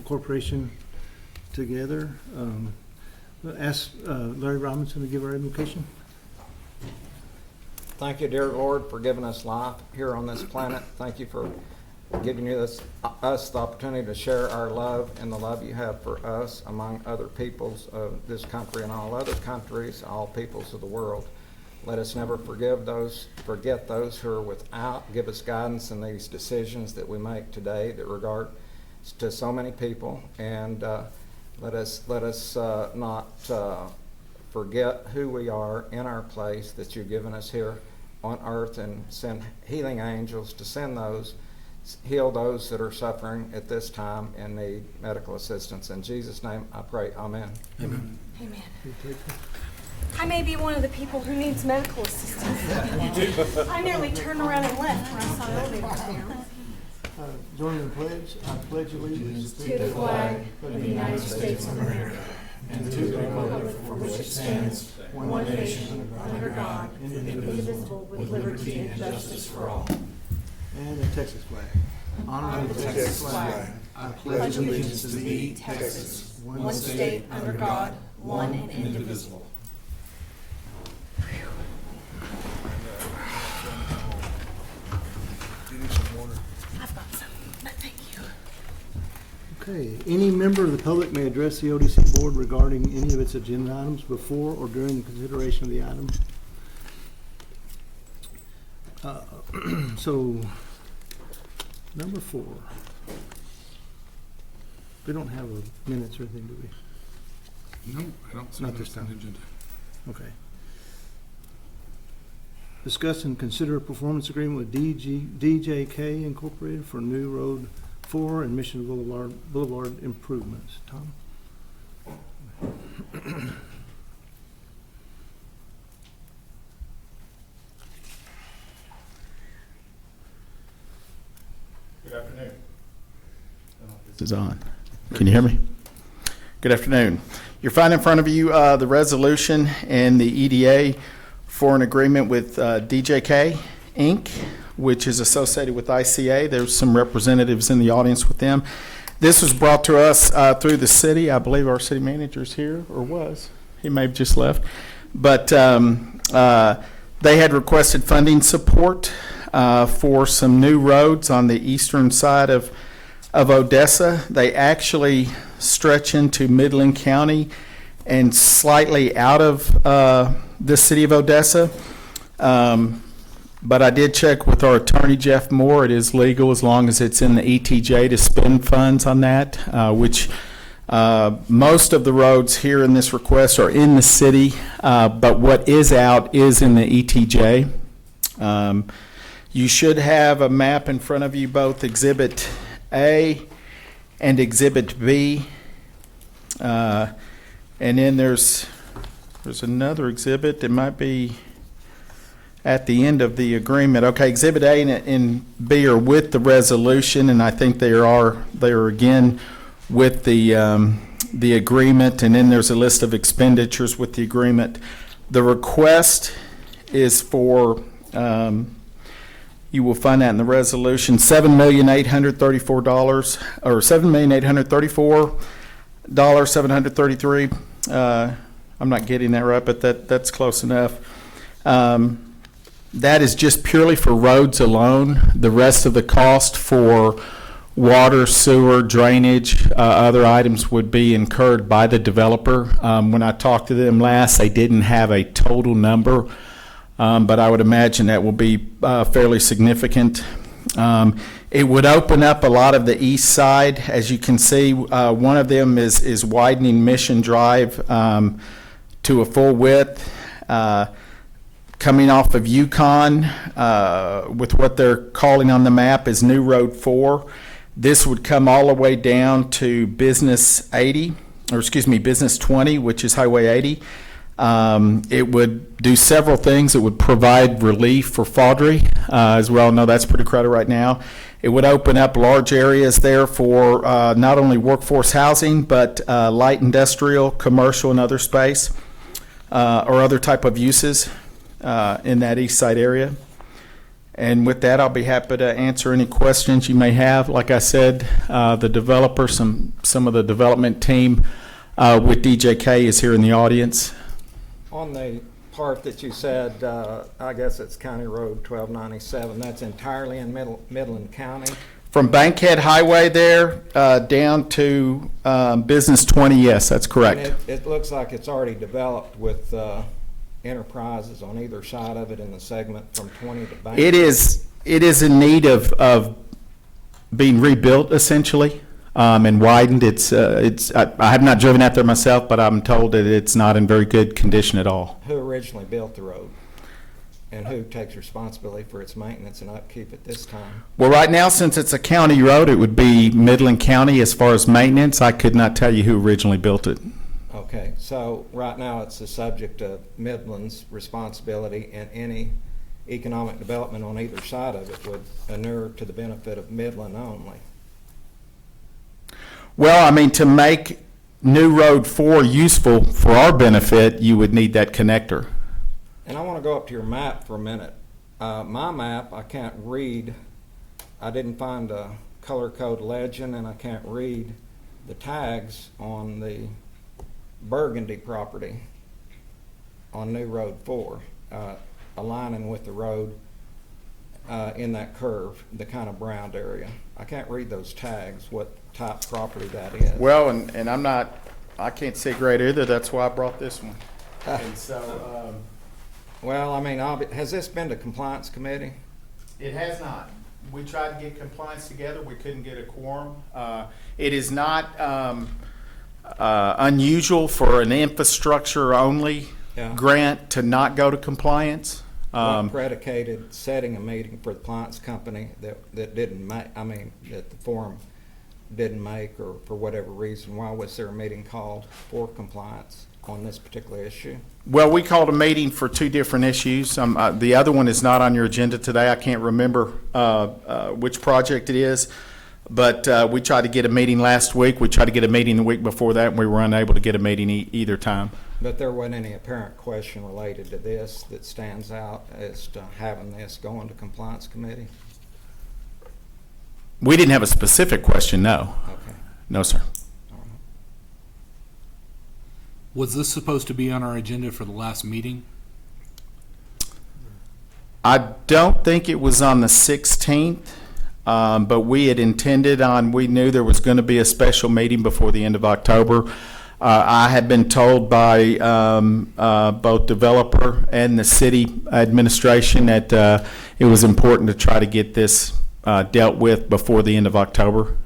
Corporation together. Ask Larry Robinson to give our invocation. Thank you, dear Lord, for giving us life here on this planet. Thank you for giving us the opportunity to share our love and the love you have for us among other peoples of this country and all other countries, all peoples of the world. Let us never forget those who are without. Give us guidance in these decisions that we make today that regard to so many people, and let us not forget who we are in our place that you've given us here on earth, and send healing angels to heal those that are suffering at this time and need medical assistance. In Jesus' name I pray, amen. Amen. Amen. I may be one of the people who needs medical assistance. I nearly turned around and left when I saw the elevator down. Join in the pledge. I pledge allegiance To the flag of the United States of America and to the republic for which it stands, one nation, under God, indivisible, with liberty and justice for all. And the Texas flag. Honor the Texas flag. I pledge allegiance to thee, Texas, one state under God, one and indivisible. I've got some, but thank you. Okay. Any member of the public may address the ODC board regarding any of its agenda items before or during the consideration of the item. So, number 4. We don't have a minutes or anything, do we? No, I don't see Not that this on the time. agenda. Okay. Discuss and consider a performance agreement with DJK Incorporated for New Road 4 and Mission Boulevard improvements. Tom? Good afternoon. This is on. Can you hear me? Good afternoon. You'll find in front of you the resolution and the EDA for an agreement with DJK Inc., which is associated with ICA. There's some representatives in the audience with them. This was brought to us through the city. I believe our city manager's here, or was. He may have just left. But they had requested funding support for some new roads on the eastern side of Odessa. They actually stretch into Midland County and slightly out of the city of Odessa. But I did check with our attorney, Jeff Moore. It is legal as long as it's in the ETJ to spend funds on that, which most of the roads here in this request are in the city, but what is out is in the ETJ. You should have a map in front of you, both Exhibit A and Exhibit B. And then there's another exhibit that might be at the end of the agreement. Okay, Exhibit A and B are with the resolution, and I think they are again with the agreement, and then there's a list of expenditures with the agreement. The request is for you will find that in the resolution, $7,834 or $7,834,733. I'm not getting that right, but that's close enough. That is just purely for roads alone. The rest of the cost for water, sewer, drainage, other items would be incurred by the developer. When I talked to them last, they didn't have a total number. But I would imagine that will be fairly significant. It would open up a lot of the east side. As you can see, one of them is widening Mission Drive to a full width. Coming off of Yukon, with what they're calling on the map is New Road 4. This would come all the way down to Business 20, which is Highway 80. It would do several things. It would provide relief for Faudree. As we all know, that's pretty crowded right now. It would open up large areas there for not only workforce housing, but light industrial, commercial, and other space, or other type of uses in that east side area. And with that, I'll be happy to answer any questions you may have. Like I said, the developer, some of the development team with DJK is here in the audience. On the part that you said, I guess it's County Road 1297, that's entirely in Midland County? From Bankhead Highway there down to Business 20, yes, that's correct. And it looks like it's already developed with enterprises on either side of it in the segment from 20 to Bankhead. It is in need of being rebuilt essentially and widened. I have not driven out there myself, but I'm told that it's not in very good condition at all. Who originally built the road? And who takes responsibility for its maintenance and upkeep at this time? Well, right now, since it's a county road, it would be Midland County as far as maintenance. I could not tell you who originally built it. Okay, so right now it's the subject of Midland's responsibility, and any economic development on either side of it would inure to the benefit of Midland only. Well, I mean, to make New Road 4 useful for our benefit, you would need that connector. And I want to go up to your map for a minute. My map, I can't read. I didn't find a color code legend, and I can't read the tags on the Burgundy property on New Road 4, aligning with the road in that curve, the kind of browned area. I can't read those tags, what type property that is. Well, and I can't see great either. That's why I brought this one. And so, Well, I mean, has this been to Compliance Committee? it has not. We tried to get compliance together. We couldn't get a quorum. It is not unusual for an infrastructure-only Yeah. grant to not go to compliance. What predicated setting a meeting for the Compliance Company that didn't make, I mean, that the forum didn't make, or for whatever reason? Why was there a meeting called for compliance on this particular issue? Well, we called a meeting for two different issues. The other one is not on your agenda today. I can't remember which project it is, but we tried to get a meeting last week. We tried to get a meeting the week before that, and we were unable to get a meeting either time. But there wasn't any apparent question related to this that stands out as to having this go into Compliance Committee? We didn't have a specific question, no. Okay. No, sir. All right. Was this supposed to be on our agenda for the last meeting? I don't think it was on the 16th, but we had intended on, we knew there was going to be a special meeting before the end of October. I had been told by both developer and the city administration that it was important to try to get this dealt with before the end of October.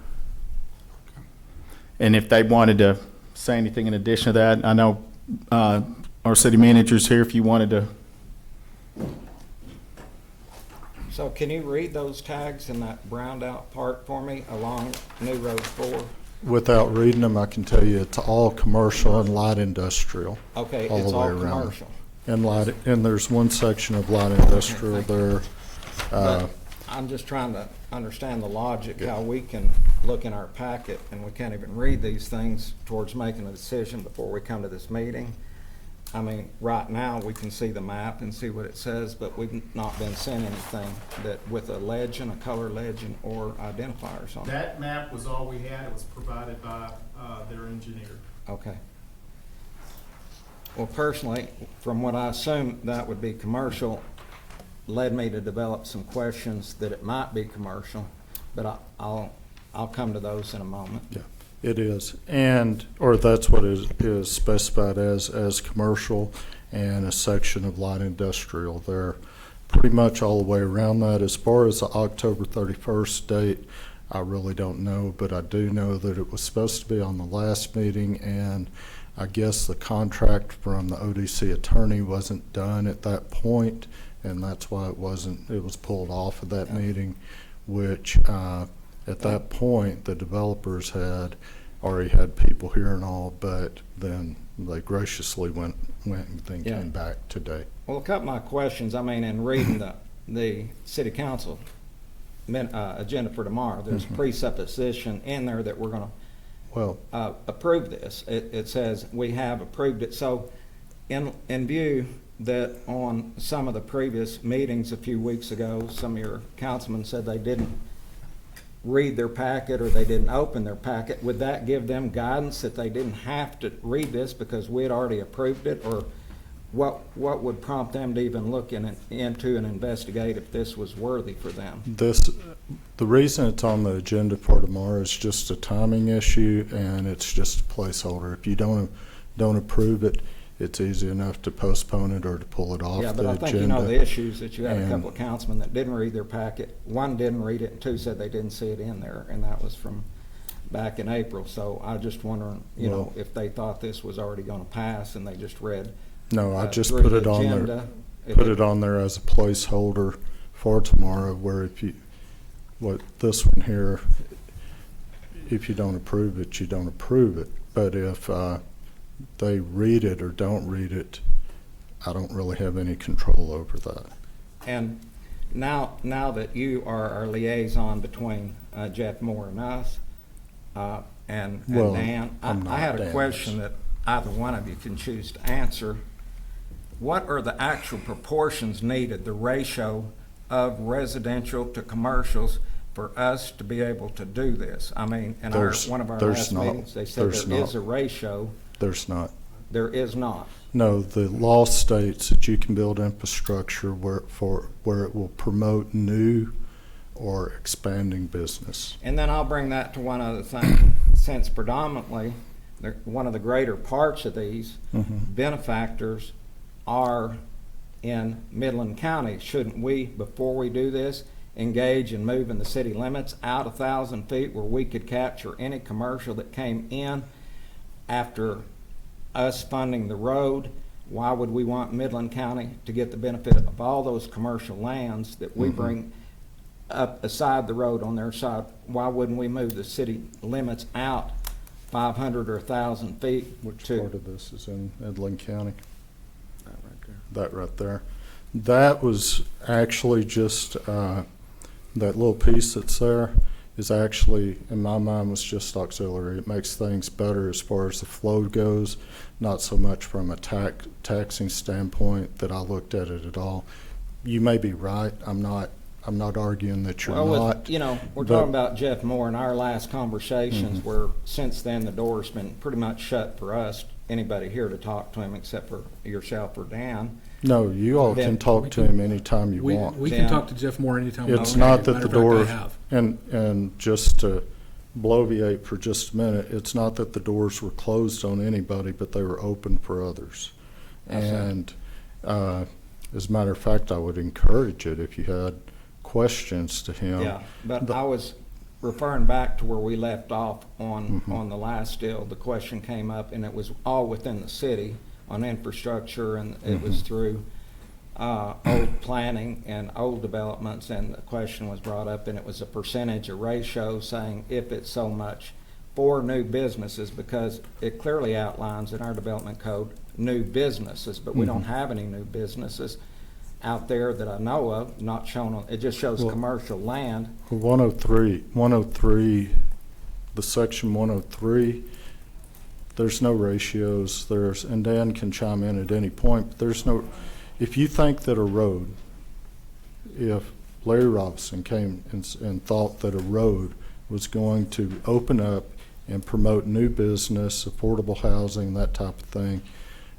And if they wanted to say anything in addition to that, I know our city manager's here if you wanted to. So can you read those tags in that browned out part for me along New Road 4? Without reading them, I can tell you it's all commercial and light industrial. Okay, All it's the way all around. commercial. And there's one section of light industrial there. But I'm just trying to understand the logic, how we can look in our packet and we can't even read these things towards making a decision before we come to this meeting. I mean, right now, we can see the map and see what it says, but we've not been sent anything that with a legend, a color legend, or identifiers on it. That map was all we had. It was provided by their engineer. Okay. Well, personally, from what I assume that would be commercial, led me to develop some questions that it might be commercial, but I'll come to those in a moment. Yeah, it is. Or that's what is specified as commercial, and a section of light industrial there. Pretty much all the way around that. As far as the October 31st date, I really don't know, but I do know that it was supposed to be on the last meeting, and I guess the contract from the ODC attorney wasn't done at that point, and that's why it was pulled off of that meeting, which at that point the developers had already had people here and all, but then they graciously went and then Yeah. came back today. Well, a couple of my questions, I mean, in reading the city council agenda for tomorrow, there's presupposition in there that we're going to Well, approve this. It says we have approved it. So in view that on some of the previous meetings a few weeks ago, some of your councilmen said they didn't read their packet or they didn't open their packet, would that give them guidance that they didn't have to read this because we had already approved it? Or what would prompt them to even look into and investigate if this was worthy for them? The reason it's on the agenda for tomorrow is just a timing issue, and it's just a placeholder. If you don't approve it, it's easy enough to postpone it or to pull it off the agenda. Yeah, but I think you know the issues that you had a couple of councilmen that didn't read their packet. One didn't read it, and two said they didn't see it in there, and that was from back in April. So I was just wondering, you know, if they thought this was already going to pass and they just read. No, I just through put the it on there. agenda. Put it on there as a placeholder for tomorrow. Where this one here, if you don't approve it, you don't approve it. But if they read it or don't read it, I don't really have any control over that. And now that you are our liaison between Jeff Moore and us, and Well, Dan, I'm not I had a Dan's. question that either one of you can choose to answer. What are the actual proportions needed, the ratio of residential to commercials for us to be able to do this? I mean, in one of our last meetings, they said there is a ratio. There's not. There is not. No, the law states that you can build infrastructure where it will promote new or expanding business. And then I'll bring that to one other thing. Since predominantly, one of the greater parts of these benefactors are in Midland County, shouldn't we, before we do this, engage in moving the city limits out 1,000 feet where we could capture any commercial that came in after us funding the road? Why would we want Midland County to get the benefit of all those commercial lands that we bring up aside the road on their side? Why wouldn't we move the city limits out 500 or 1,000 feet? Which to part of this is in Midland County? that right there? That right there. That was actually just, that little piece that's there is actually, in my mind, was just auxiliary. It makes things better as far as the flow goes, not so much from a taxing standpoint that I looked at it at all. You may be right. I'm not arguing that you're not. We're talking about Jeff Moore in our last conversations where since then the door's been pretty much shut for us, anybody here to talk to him except for yourself or Dan. No, you all Then can talk to him anytime you want. We Dan. can talk to Jeff Moore anytime we want. It's not that Matter the of fact, door, I have. and just to bloviate for just a minute, it's not that the doors were closed on anybody, but they were open for others. Yes, sir. And as a matter of fact, I would encourage it if you had questions to him. Yeah, but I was referring back to where we left off on the last deal. The question came up, and it was all within the city on infrastructure, and it was through old planning and old developments, and the question was brought up, and it was a percentage, a ratio, saying if it's so much for new businesses, because it clearly outlines in our development code new businesses, but we don't have any new businesses out there that I know of, not shown on, it just shows commercial land. 103, the section 103, there's no ratios, and Dan can chime in at any point, but there's no, if you think that a road, if Larry Robinson came and thought that a road was going to open up and promote new business, affordable housing, that type of thing,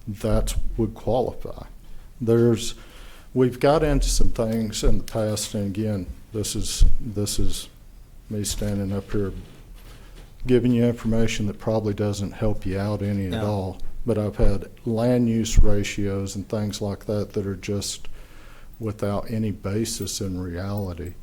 that would qualify. We've got into some things in the past, and again, this is me standing up here giving you information that probably doesn't help you out any at all. But I've had land use ratios and things like that are just without any basis in reality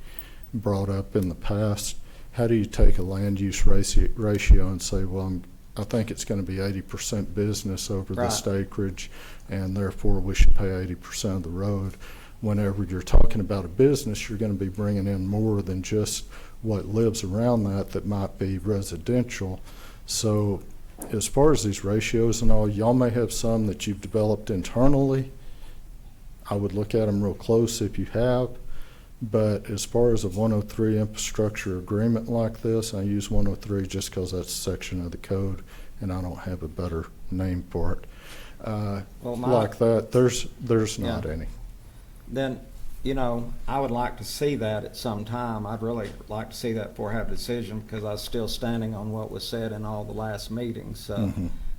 brought up in the past. How do you take a land use ratio and say, well, I think it's going to be 80% business over this acreage, and therefore we should pay 80% of the road. Whenever you're talking about a business, you're going to be bringing in more than just what lives around that might be residential. So as far as these ratios and all, y'all may have some that you've developed internally. I would look at them real close if you have. But as far as a 103 infrastructure agreement like this, I use 103 just because that's a section of the code, and I don't have a better name for it. Well, Like that, there's not Yeah. any. Then, you know, I would like to see that at some time. I'd really like to see that before I have a decision, because I was still standing on what was said in all the last meetings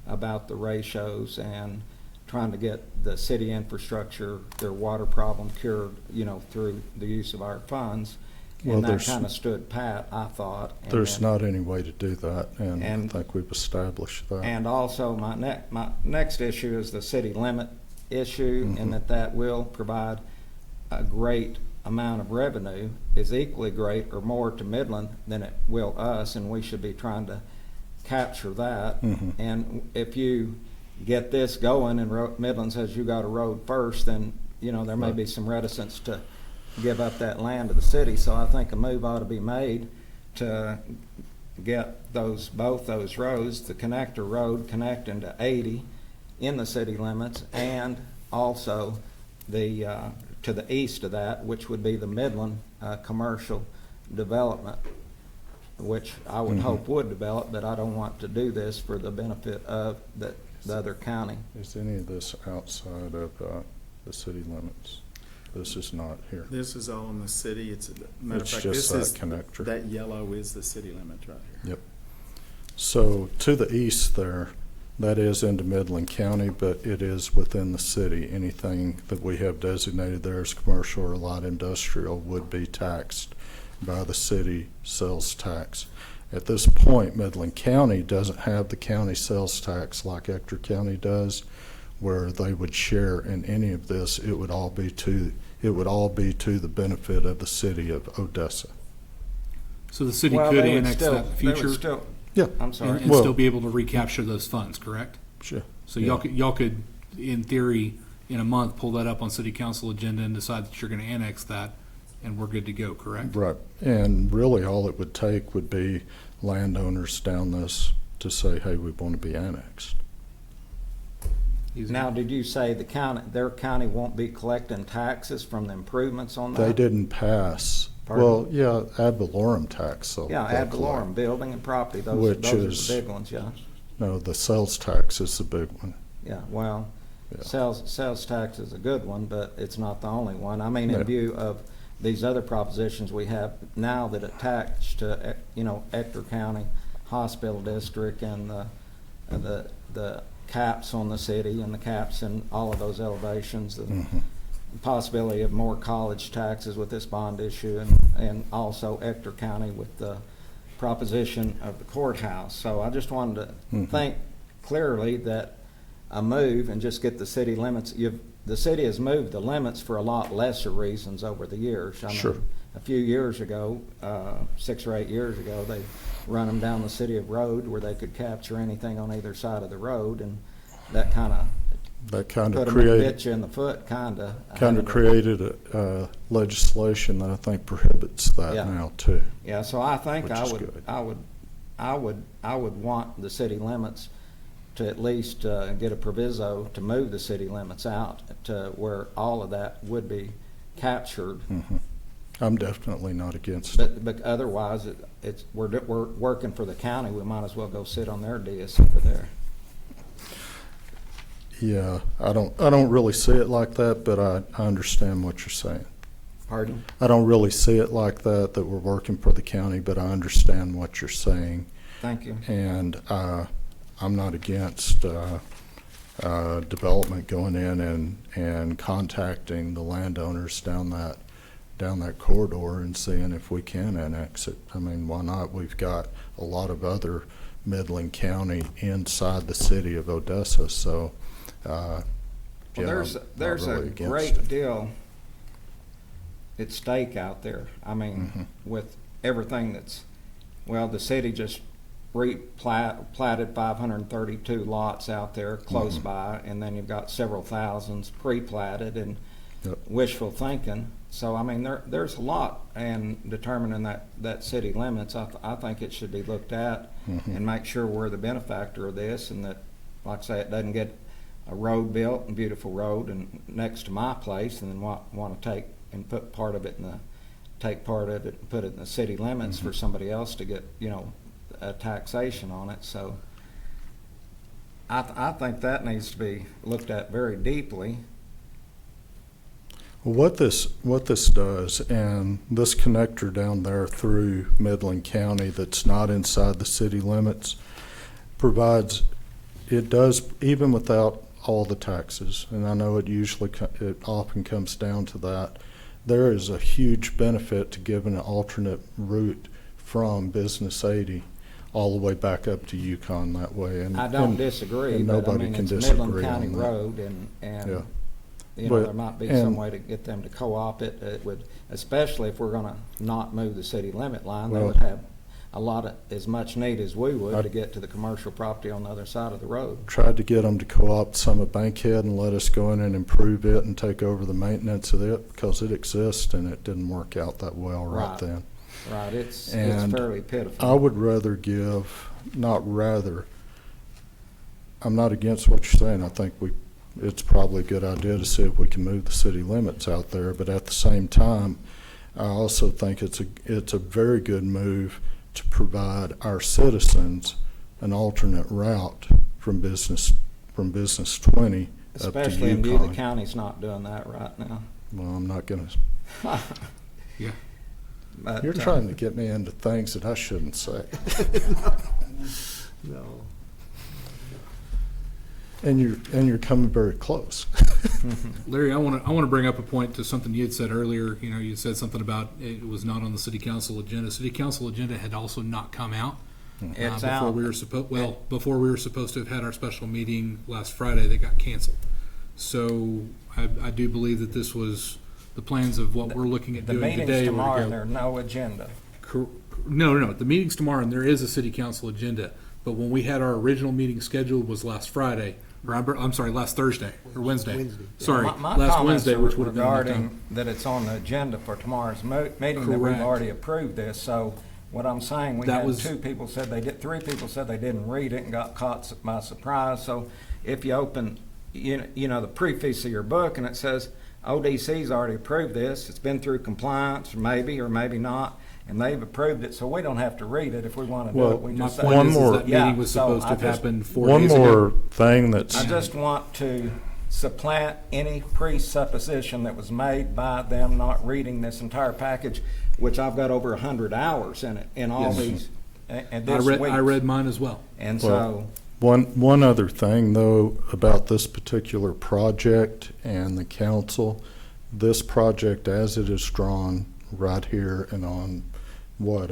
about the ratios and trying to get the city infrastructure, their water problem cured, you know, through the use of our funds. Well, And that there's- kind of stood pat, I thought. And There's then- not any way to do that, and I And- think we've established that. And also, my next issue is the city limit issue, and that will provide a great amount of revenue, is equally great or more to Midland than it will us, and we should be trying to capture that. And if you get this going and Midland says you got a road first, then, you know, there may be some reticence to give up that land to the city. So I think a move ought to be made to get both those roads, the connector road connecting to 80 in the city limits, and also the to the east of that, which would be the Midland commercial development, which I would hope would develop, but I don't want to do this for the benefit of the other county. Is any of this outside of the city limits? This is not here. This is all in the city. It's, matter of It's fact, just this that is, connector. that yellow is the city limit right here. Yep. So to the east there, that is into Midland County, but it is within the city. Anything that we have designated there as commercial or light industrial would be taxed by the city sales tax. At this point, Midland County doesn't have the county sales tax like Ector County does, where they would share in any of this. It would all be to the benefit of the city of Odessa. So the city Well, could they would annex still- that they would future still- Yeah, I'm sorry. and Well- still be able to recapture those funds, correct? sure. So Yeah. y'all could, in theory, in a month, pull that up on city council agenda and decide that you're gonna annex that, and we're good to go, correct? Right, and really all it would take would be landowners down this to say, hey, we want to be annexed. Easy. Now, did you say their county won't be collecting taxes from the improvements on that? They didn't pass, Pardon? well, yeah, ad valorem tax, so. Yeah, they'll ad valorem, building and property, Which those are is- the big ones, yeah. collect. No, the sales tax is the big one. Yeah, well, Yeah. sales tax is a good one, but it's not the only one. I mean, No. in view of these other propositions we have now that attach to, you know, Ector County Hospital District and the caps on the city and the caps in all of those elevations, the possibility of more college taxes with this bond issue, and also Ector County with the proposition of the courthouse. So I just wanted to think clearly that a move and just get the city limits, the city has moved the limits for a lot lesser reasons over the years. I mean, Sure. a few years ago, 6 or 8 years ago, they run them down the city of road where they could capture anything on either side of the road, and that kind of That kind put of them, created, bit you in the foot, kind of. created a legislation that I think prohibits that Yeah. now too. Yeah, so I think Which is good. I would want the city limits to at least get a proviso to move the city limits out to where all of that would be captured. I'm definitely not against it. But otherwise, we're working for the county. We might as well go sit on their dais over there. Yeah, I don't really see it like that, but I understand what you're saying. Pardon? I don't really see it like that we're working for the county, but I understand what you're saying. Thank you. And I'm not against development going in and contacting the landowners down that corridor and seeing if we can annex it. I mean, why not? We've got a lot of other Midland County inside the city of Odessa, so Well, yeah, there's I'm not there's really a against great it. deal at stake out there. I mean, with everything the city just platted 532 lots out there close by, and then you've got several thousands pre-platted and Yep. wishful thinking. So, I mean, there's a lot, and determining that city limits, I think it should be looked at and make sure we're the benefactor of this, and that, like I say, it doesn't get a road built, a beautiful road, and next to my place, and then want to take and put part of it and put it in the city limits for somebody else to get, a taxation on it. So I think that needs to be looked at very deeply. Well, what this does, and this connector down there through Midland County that's not inside the city limits, provides, it does, even without all the taxes, and I know it often comes down to that, there is a huge benefit to giving an alternate route from Business 80 all the way back up to Yukon that way. And I don't and- disagree, and but I nobody mean, can it's Midland disagree County on that. Road, Yeah. and, you know, But- there might be and- some way to get them to co-op it. It would, especially if we're gonna not move the city limit line, they Well- would have a lot of, as much need as we would I- to get to the commercial property on the other side of the road. Tried to get them to co-opt some of Bankhead and let us go in and improve it and take over the maintenance of it because it exists, and it didn't work out that well right Right. then. Right, it's And fairly pitiful. I would rather give, not rather, I'm not against what you're saying. I think it's probably a good idea to see if we can move the city limits out there, but at the same time, I also think it's a very good move to provide our citizens an alternate route from Business 20 up to Especially in view the Yukon. county's not doing that right now. Well, I'm not gonna, Yeah. But, you're trying to get me into things that I shouldn't say. No. And you're coming very close. Larry, I want to bring up a point to something you had said earlier. You know, you said something about it was not on the city council agenda. City council agenda had also not come out It's before out. we were before we were supposed to have had our special meeting last Friday. That got canceled. So I do believe that this was the plans of what we're looking at The doing meeting's today. were to tomorrow, go- and there's no agenda. No. The meeting's tomorrow, and there is a city council agenda. But when we had our original meeting scheduled was last Friday, or I'm sorry, last Thursday or Wednesday. Wednesday. Sorry, My last comments Wednesday, are which would have been enough regarding time. that it's on the agenda for tomorrow's meeting, that we've Correct. already approved this. So what I'm saying, we That had was- three people said they didn't read it and got caught by surprise. So if you open, you know, the preface of your book and it says, ODC's already approved this, it's been through compliance, maybe or maybe not, and they've approved it, so we don't have to read it if we want to do Well, it. We My just say- point One is more- that Yeah, meeting was so supposed to I have just- happened 4 One days more ago. thing that's, I just want to supplant any presupposition that was made by them not reading this entire package, which I've got over 100 hours in it, in all Yes. these, and I this read, week. I read mine as well. And Well- so, one other thing, though, about this particular project and the council. This project, as it is drawn right here and on what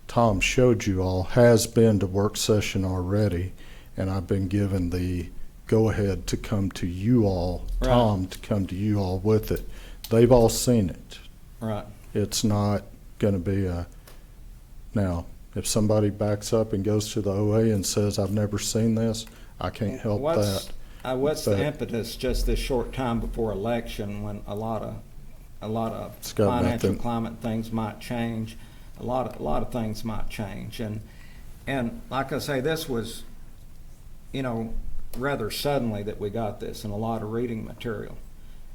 Tom showed you all, has been to work session already, and I've been given the go-ahead to come to you all, Right. Tom, to come to you all with it. They've all seen it. right, It's not gonna be now, if somebody backs up and goes to the OA and says, I've never seen this, I can't help what's, that. what's the but- impetus just this short time before election when a lot of It's got financial nothing- climate things might change, a lot of things might change, and like I say, this was, you know, rather suddenly that we got this and a lot of reading material.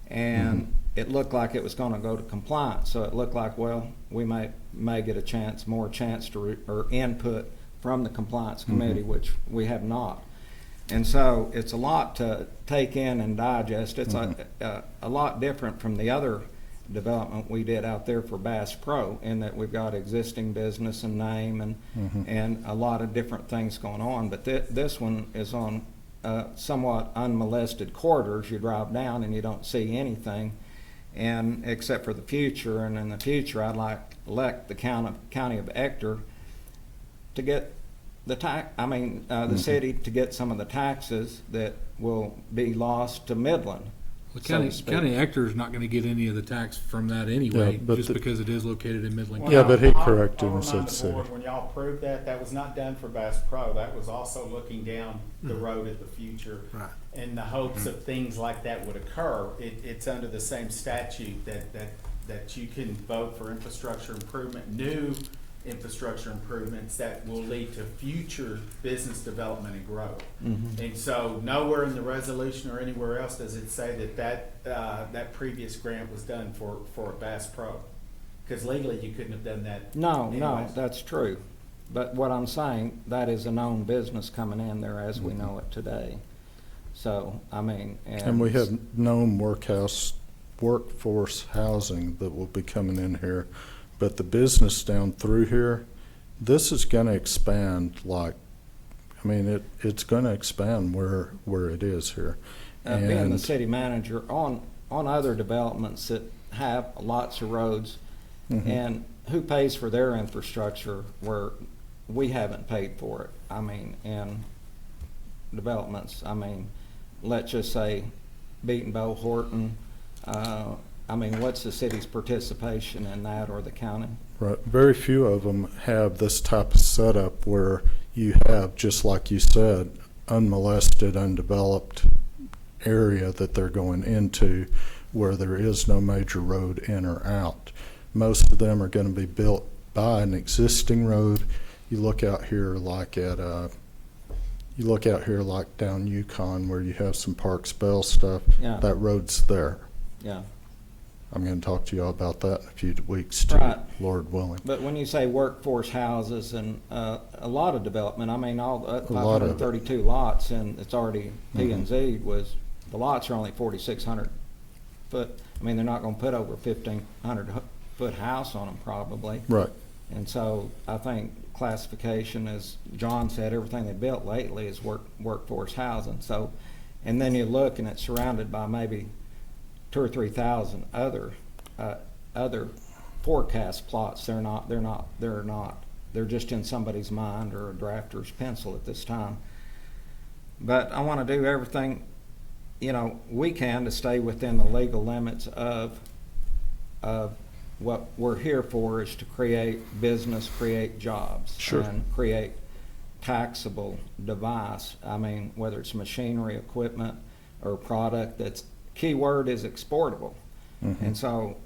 And it looked like it was gonna go to compliance, so it looked like, well, we may get a chance, more chance to, or input from the compliance committee, which we have not. And so it's a lot to take in and digest. It's a lot different from the other development we did out there for Bass Pro, in that we've got existing business and name and a lot of different things going on. But this one is on somewhat unmolested corridors. You drive down and you don't see anything, and except for the future. And in the future, I'd elect the county of Ector to get the the city to get some of the taxes that will be lost to Midland. The so to county, speak. county actor is not going to get any of the tax from that anyway, Yeah, but just the- because it is located in Midland. Yeah, County. but he corrected I'll and said remind the city. board, when y'all approved that, that was not done for Bass Pro. That was also looking down the road at the future. Right. In the hopes of things like that would occur. It's under the same statute that you can vote for infrastructure improvement, new infrastructure improvements that will lead to future business development and growth. And so nowhere in the resolution or anywhere else does it say that previous grant was done for a Bass Pro. Because legally you couldn't have done that. No, anyways. that's true. But what I'm saying, that is a known business coming in there as we Mhm. know it today. So, I mean, And we have known workforce housing that will be coming in here, but the business down through here, this is gonna expand like, I mean, it's gonna expand where it is here. being the And- city manager, on other developments that have lots of roads, Mhm. and who pays for their infrastructure where we haven't paid for it? I mean, in developments, I mean, let's just say Beaton Bow, Horton, I mean, what's the city's participation in that, or the county? Right, very few of them have this type of setup where you have, just like you said, unmolested, undeveloped area that they're going into where there is no major road in or out. Most of them are going to be built by an existing road. You look out here like down Yukon where you have some Parks Bell stuff. Yeah. That road's there. Yeah. I'm going to talk to you all about that in a few weeks too, Right. Lord willing. But when you say workforce houses and a lot of development, I mean, all lot of it. 532 lots, and it's already P and Z was, the lots are only 4,600 foot. I mean, they're not going to put over 1,500 foot house on them probably. Right. And so I think classification, as John said, everything they built lately is workforce housing. So, and then you look and it's surrounded by maybe 2,000 or 3,000 other forecast plots. They're just in somebody's mind or a drafter's pencil at this time. But I want to do everything, we can to stay within the legal limits of what we're here for, is to create business, create jobs. Sure. And create taxable device. I mean, whether it's machinery, equipment, or product that's, key word is exportable. Mhm. And so,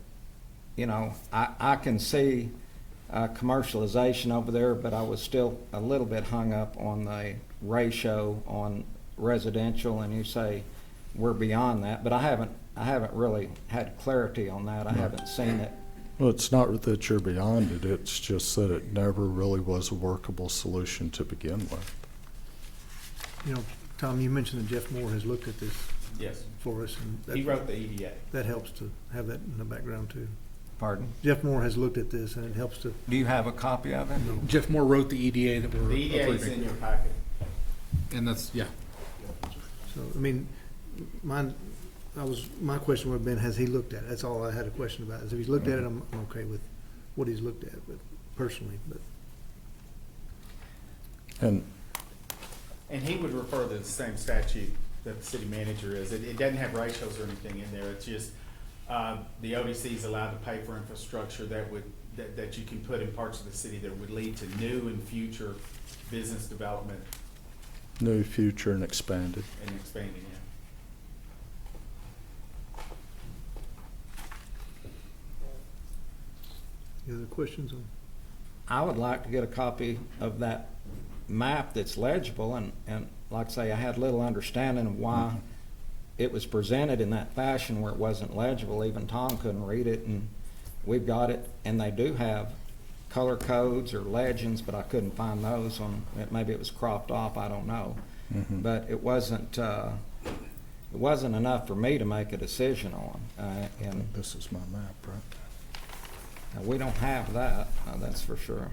I can see commercialization over there, but I was still a little bit hung up on the ratio on residential, and you say we're beyond that, but I haven't really had clarity on that. I haven't seen it. Well, it's not that you're beyond it, it's just that it never really was a workable solution to begin with. Tom, you mentioned that Jeff Moore has looked at this Yes, for us, and he wrote the EDA. that helps to have that in the background too. Pardon? Jeff Moore has looked at this, and it helps to, Do you have a copy of it? Jeff Moore wrote the EDA that we're The EDA is in approving. your packet. And that's, yeah. so, I mean, my question would have been, has he looked at it? That's all I had a question about, is if he's looked at it, I'm okay with what he's looked at, but personally, but. And And he would refer to the same statute that the city manager is. It doesn't have ratios or anything in there. It's just, the ODC is allowed to pay for infrastructure that you can put in parts of the city that would lead to new and future business development new, future, and expanded. and expanding it. Any other questions on? I would like to get a copy of that map that's legible, and like I say, I had little understanding of why it was presented in that fashion where it wasn't legible. Even Tom couldn't read it, and we've got it, and they do have color codes or legends, but I couldn't find those on, maybe it was cropped off, I don't know. Mhm. But it wasn't enough for me to make a decision on, and This is my map, right? we don't have that, that's for sure.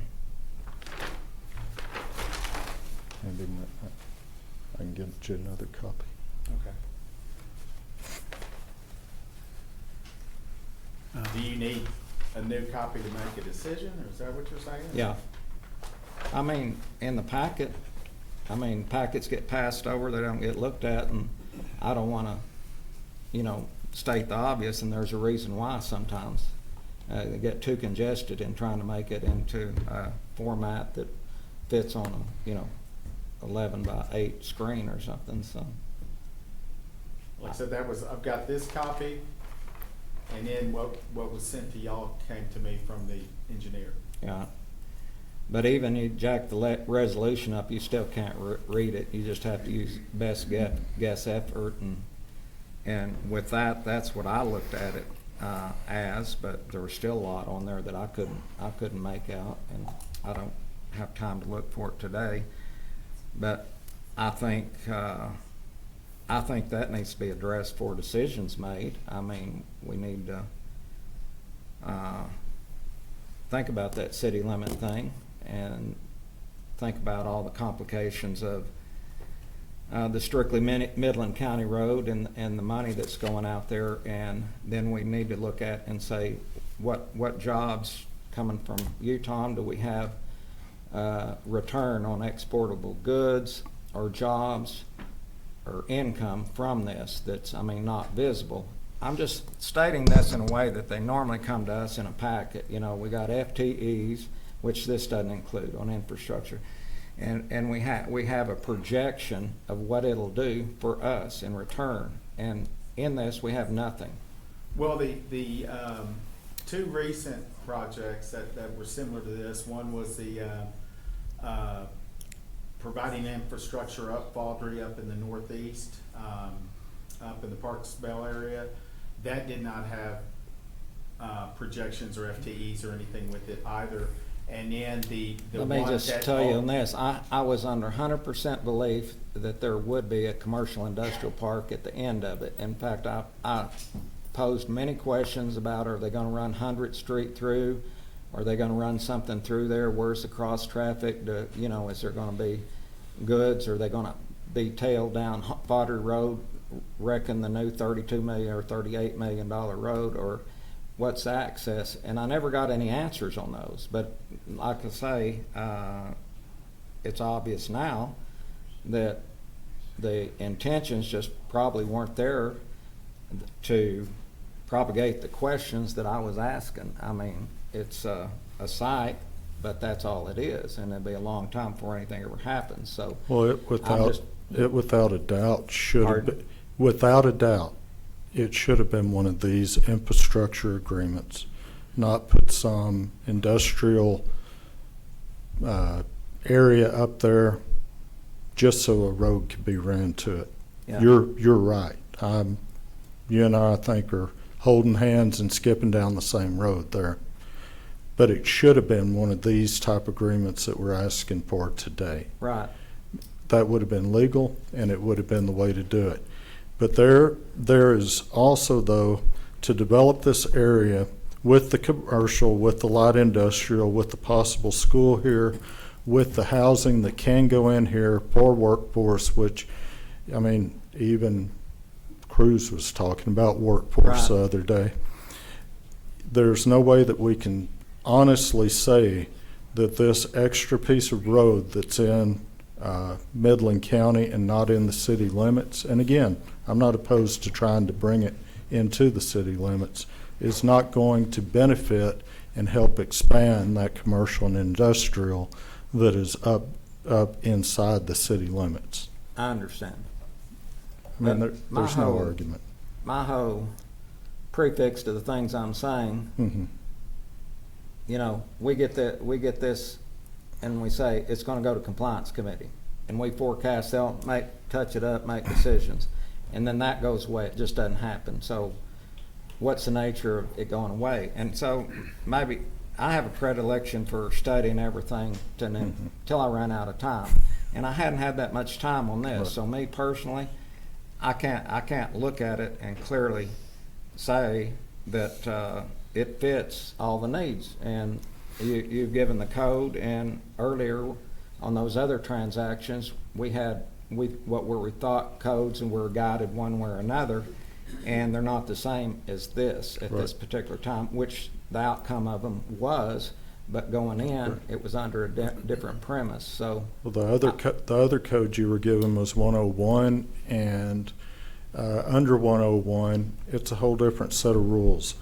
Maybe I can get you another copy. Okay. Do you need a new copy to make a decision, or is that what you're saying? Yeah. I mean, in the packet, packets get passed over, they don't get looked at, and I don't wanna, state the obvious, and there's a reason why sometimes. They get too congested in trying to make it into a format that fits on a, 11:8 screen or something, so. Like I said, I've got this copy, and then what was sent to y'all came to me from the engineer. Yeah. But even you jack the resolution up, you still can't read it. You just have to use best guess effort, and with that, that's what I looked at it as. But there was still a lot on there that I couldn't make out, and have time to look for it today. But I think that needs to be addressed before decisions made. I mean, we need to think about that city limit thing and think about all the complications of the strictly Midland County Road and the money that's going out there. And then we need to look at and say, what jobs coming from Utah do we have return on exportable goods or jobs or income from this that's, I mean, not visible. I'm just stating this in a way that they normally come to us in a packet. You know, we got FTEs, which this doesn't include on infrastructure. And we have a projection of what it'll do for us in return. And in this, we have nothing. Well, the two recent projects that were similar to this, one was the providing infrastructure up Baldry up in the northeast, up in the Parksville area. That did not have projections or FTEs or anything with it either. And then the Let me one just that tell you on this, I was under 100% belief that there would be a commercial industrial park at the end of it. In fact, I posed many questions about, are they gonna run 100th Street through? Are they gonna run something through there? Where's the cross traffic? You know, is there gonna be goods? Are they gonna be tailed down Fodder Road, wrecking the new $32 million or $38 million road? Or what's the access? And I never got any answers on those. But like I say, it's obvious now that the intentions just probably weren't there to propagate the questions that I was asking. I mean, it's a site, but that's all it is, and it'll be a long time before anything ever happens. So, Well, it without a doubt should have Pardon? been, without a doubt, it should have been one of these infrastructure agreements, not put some industrial area up there just so a road could be ran to it. yeah. You're right. You and I think, are holding hands and skipping down the same road there. But it should have been one of these type agreements that we're asking for today. Right. That would have been legal, and it would have been the way to do it. But there is also, though, to develop this area with the commercial, with the light industrial, with the possible school here, with the housing that can go in here for workforce, which, I mean, even Cruz was talking about workforce the other day. There's no way that we can honestly say that this extra piece of road that's in Midland County and not in the city limits, and again, I'm not opposed to trying to bring it into the city limits, is not going to benefit and help expand that commercial and industrial that is up inside the city limits. I understand. I mean, But my there's no whole- argument. My whole prefix to the things I'm saying, Mhm. you know, we get this and we say it's gonna go to compliance committee. And we forecast they'll touch it up, make decisions. And then that goes away. It just doesn't happen. So what's the nature of it going away? And so maybe I have a predilection for studying everything till I run out of time. And I hadn't had that much time on this. Right. So me personally, I can't look at it and clearly say that it fits all the needs. And you've given the code, and earlier on those other transactions, we thought codes, and we were guided one way or another, and they're not the same as this at this particular time, which the outcome of them was, but going in, it was under a different premise. So Well, the other code you were given was 101, and under 101, it's a whole different set of rules.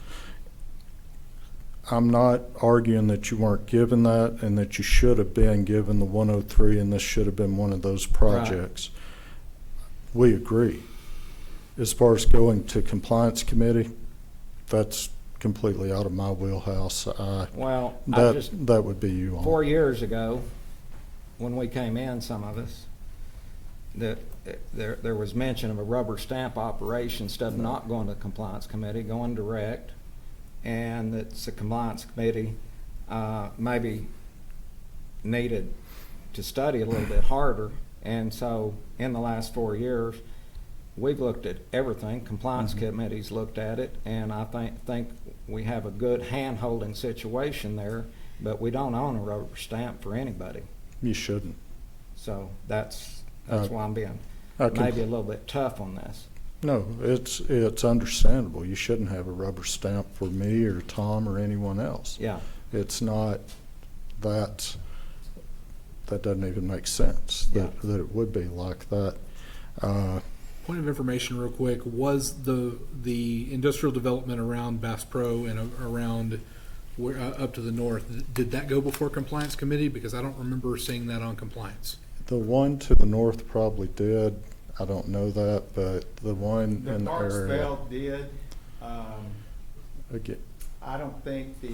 I'm not arguing that you weren't given that and that you should have been given the 103, and this should have been one of those projects. We agree. As far as going to compliance committee, that's completely out of my wheelhouse. well, That would be you on. 4 years ago, when we came in, some of us, that there was mention of a rubber stamp operation, stuff not going to the compliance committee, going direct, and that the compliance committee maybe needed to study a little bit harder. And so in the last 4 years, we've looked at everything. Compliance committees looked at it, and I think we have a good hand-holding situation there, but we don't own a rubber stamp for anybody. You shouldn't. So that's Uh, why I'm being I can- maybe a little bit tough on this. No, it's understandable. You shouldn't have a rubber stamp for me or Tom or anyone else. Yeah. It's not that doesn't even make sense that it would be like that. Point of information real quick, was the industrial development around Bass Pro and around up to the north, did that go before compliance committee? Because I don't remember seeing that on compliance. The one to the north probably did. I don't know that, but the one The in the area. Parksville did, Again, I don't think the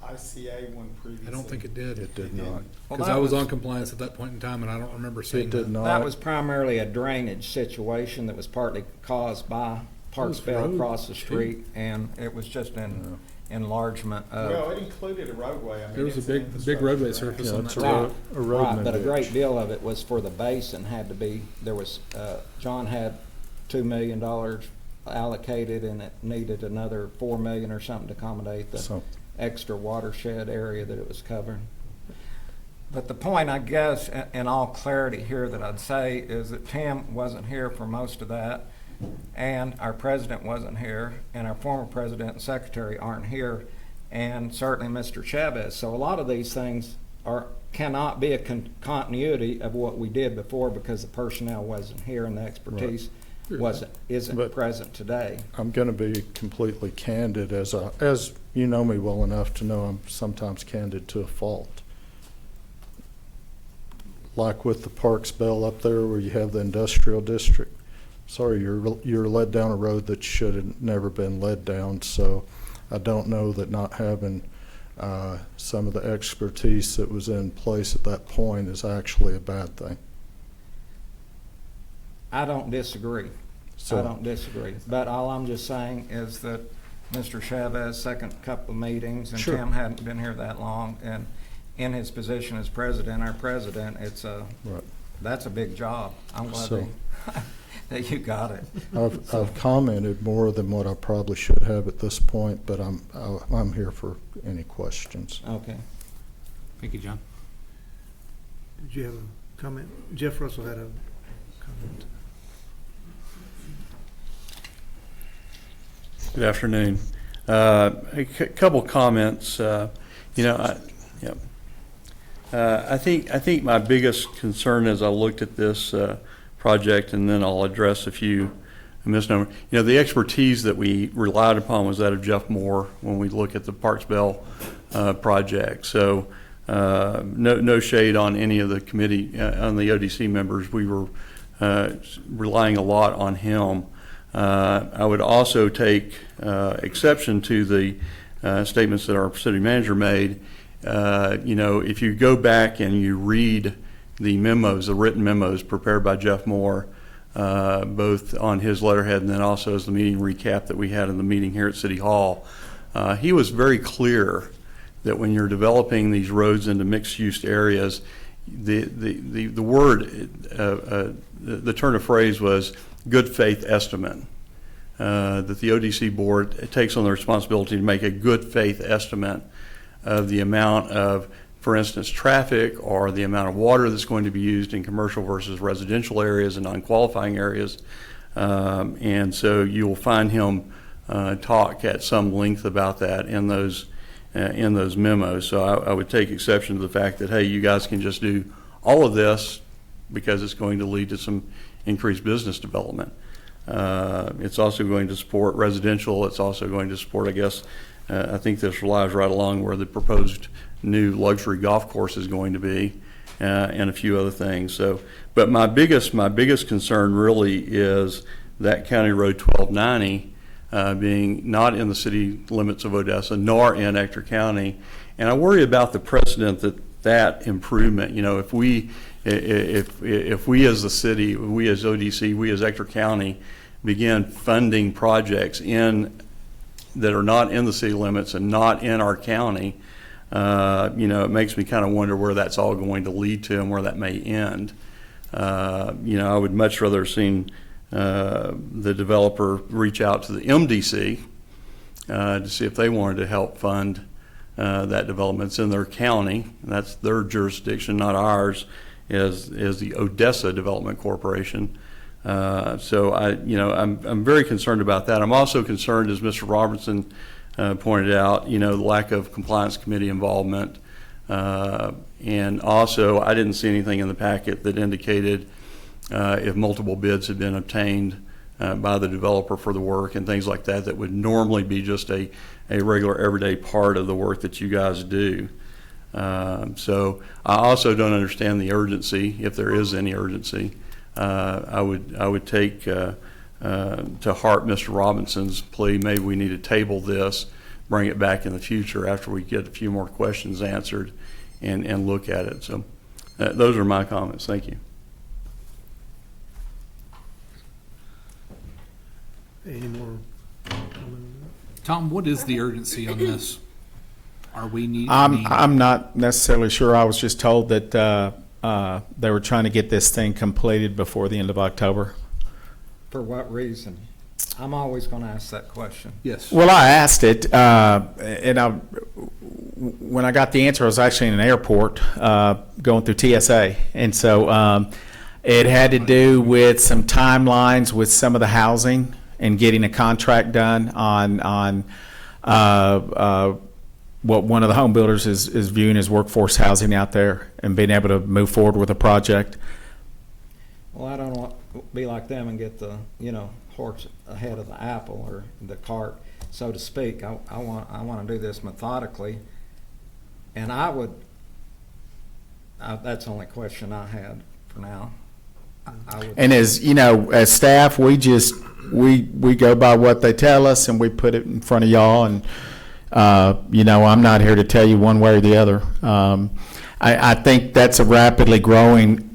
ICA one previously. I don't think it did. it did didn't. not. Well, Because that I was was- on compliance at that point in time, and I don't remember seeing It that. did not. That was primarily a drainage situation that was partly caused by Parksville road, across the too. street, and it was just an enlargement Well, of. it included a roadway. I mean, There was a it's an big infrastructure roadway grant. surface Yeah, on it's that. a too. road. roadman Right, but a ditch. great deal of it was for the basin had to be, there was, John had $2 million allocated, and it needed another 4 million or something to accommodate the So, extra watershed area that it was covering. But the point, I guess, in all clarity here that I'd say is that Tim wasn't here for most of that, and our president wasn't here, and our former president and secretary aren't here, and certainly Mr. Chavez. So a lot of these things cannot be a continuity of what we did before because the personnel wasn't here and the expertise isn't But- present today. I'm going to be completely candid as you know me well enough to know I'm sometimes candid to a fault. Like with the Parks Bell up there where you have the industrial district. Sorry, you're led down a road that should have never been led down. So I don't know that not having some of the expertise that was in place at that point is actually a bad thing. I don't disagree. So I don't disagree. But all I'm just saying is that Mr. Chavez, second couple of meetings, and Sure. Tim hadn't been here that long, and in his position as president, our president, right. that's a big job. I'm glad So- that you got it. I've commented more than what I probably should have at this point, but I'm here for any questions. Okay. Thank you, John. Did you have a comment? Jeff Russell had a comment. Good afternoon. A couple comments. I think my biggest concern as I looked at this project, and then I'll address a few misnomers. The expertise that we relied upon was that of Jeff Moore when we look at the Parks Bell project. So no shade on any of the committee, on the ODC members. We were relying a lot on him. I would also take exception to the statements that our city manager made. If you go back and you read the memos, the written memos prepared by Jeff Moore, both on his letterhead and then also as the meeting recap that we had in the meeting here at City Hall, he was very clear that when you're developing these roads into mixed-use areas, the word, the turn of phrase was good faith estimate. That the ODC board takes on the responsibility to make a good faith estimate of the amount of, for instance, traffic or the amount of water that's going to be used in commercial versus residential areas and non-qualifying areas. And so you'll find him talk at some length about that in those memos. So I would take exception to the fact that, hey, you guys can just do all of this because it's going to lead to some increased business development. It's also going to support residential. It's also going to support, I guess, I think this relies right along where the proposed new luxury golf course is going to be, and a few other things. So, but my biggest concern really is that County Road 1290 being not in the city limits of Odessa nor in Ector County, and I worry about the precedent that improvement. If we as the city, we as ODC, we as Ector County begin funding projects that are not in the city limits and not in our county, it makes me kind of wonder where that's all going to lead to and where that may end. I would much rather have seen the developer reach out to the MDC to see if they wanted to help fund that development. It's in their county. That's their jurisdiction, not ours, as the Odessa Development Corporation. So I'm very concerned about that. I'm also concerned, as Mr. Robertson pointed out, the lack of compliance committee involvement. And also, I didn't see anything in the packet that indicated if multiple bids had been obtained by the developer for the work and things like that would normally be just a regular everyday part of the work that you guys do. So I also don't understand the urgency, if there is any urgency. I would take to heart Mr. Robinson's plea. Maybe we need to table this, bring it back in the future after we get a few more questions answered and look at it. So those are my comments. Thank you. Any more? Tom, what is the urgency on this? Are we need? I'm not necessarily sure. I was just told that they were trying to get this thing completed before the end of October. For what reason? I'm always going to ask that question. Yes. Well, I asked it, and when I got the answer, I was actually in an airport going through TSA, and so it had to do with some timelines with some of the housing and getting a contract done on what one of the home builders is viewing as workforce housing out there and being able to move forward with a project. Well, I don't want to be like them and get the, horse ahead of the apple or the cart, so to speak. I want to do this methodically, and that's the only question I had for now. And as as staff, we go by what they tell us and we put it in front of y'all. And I'm not here to tell you one way or the other. I think that's a rapidly growing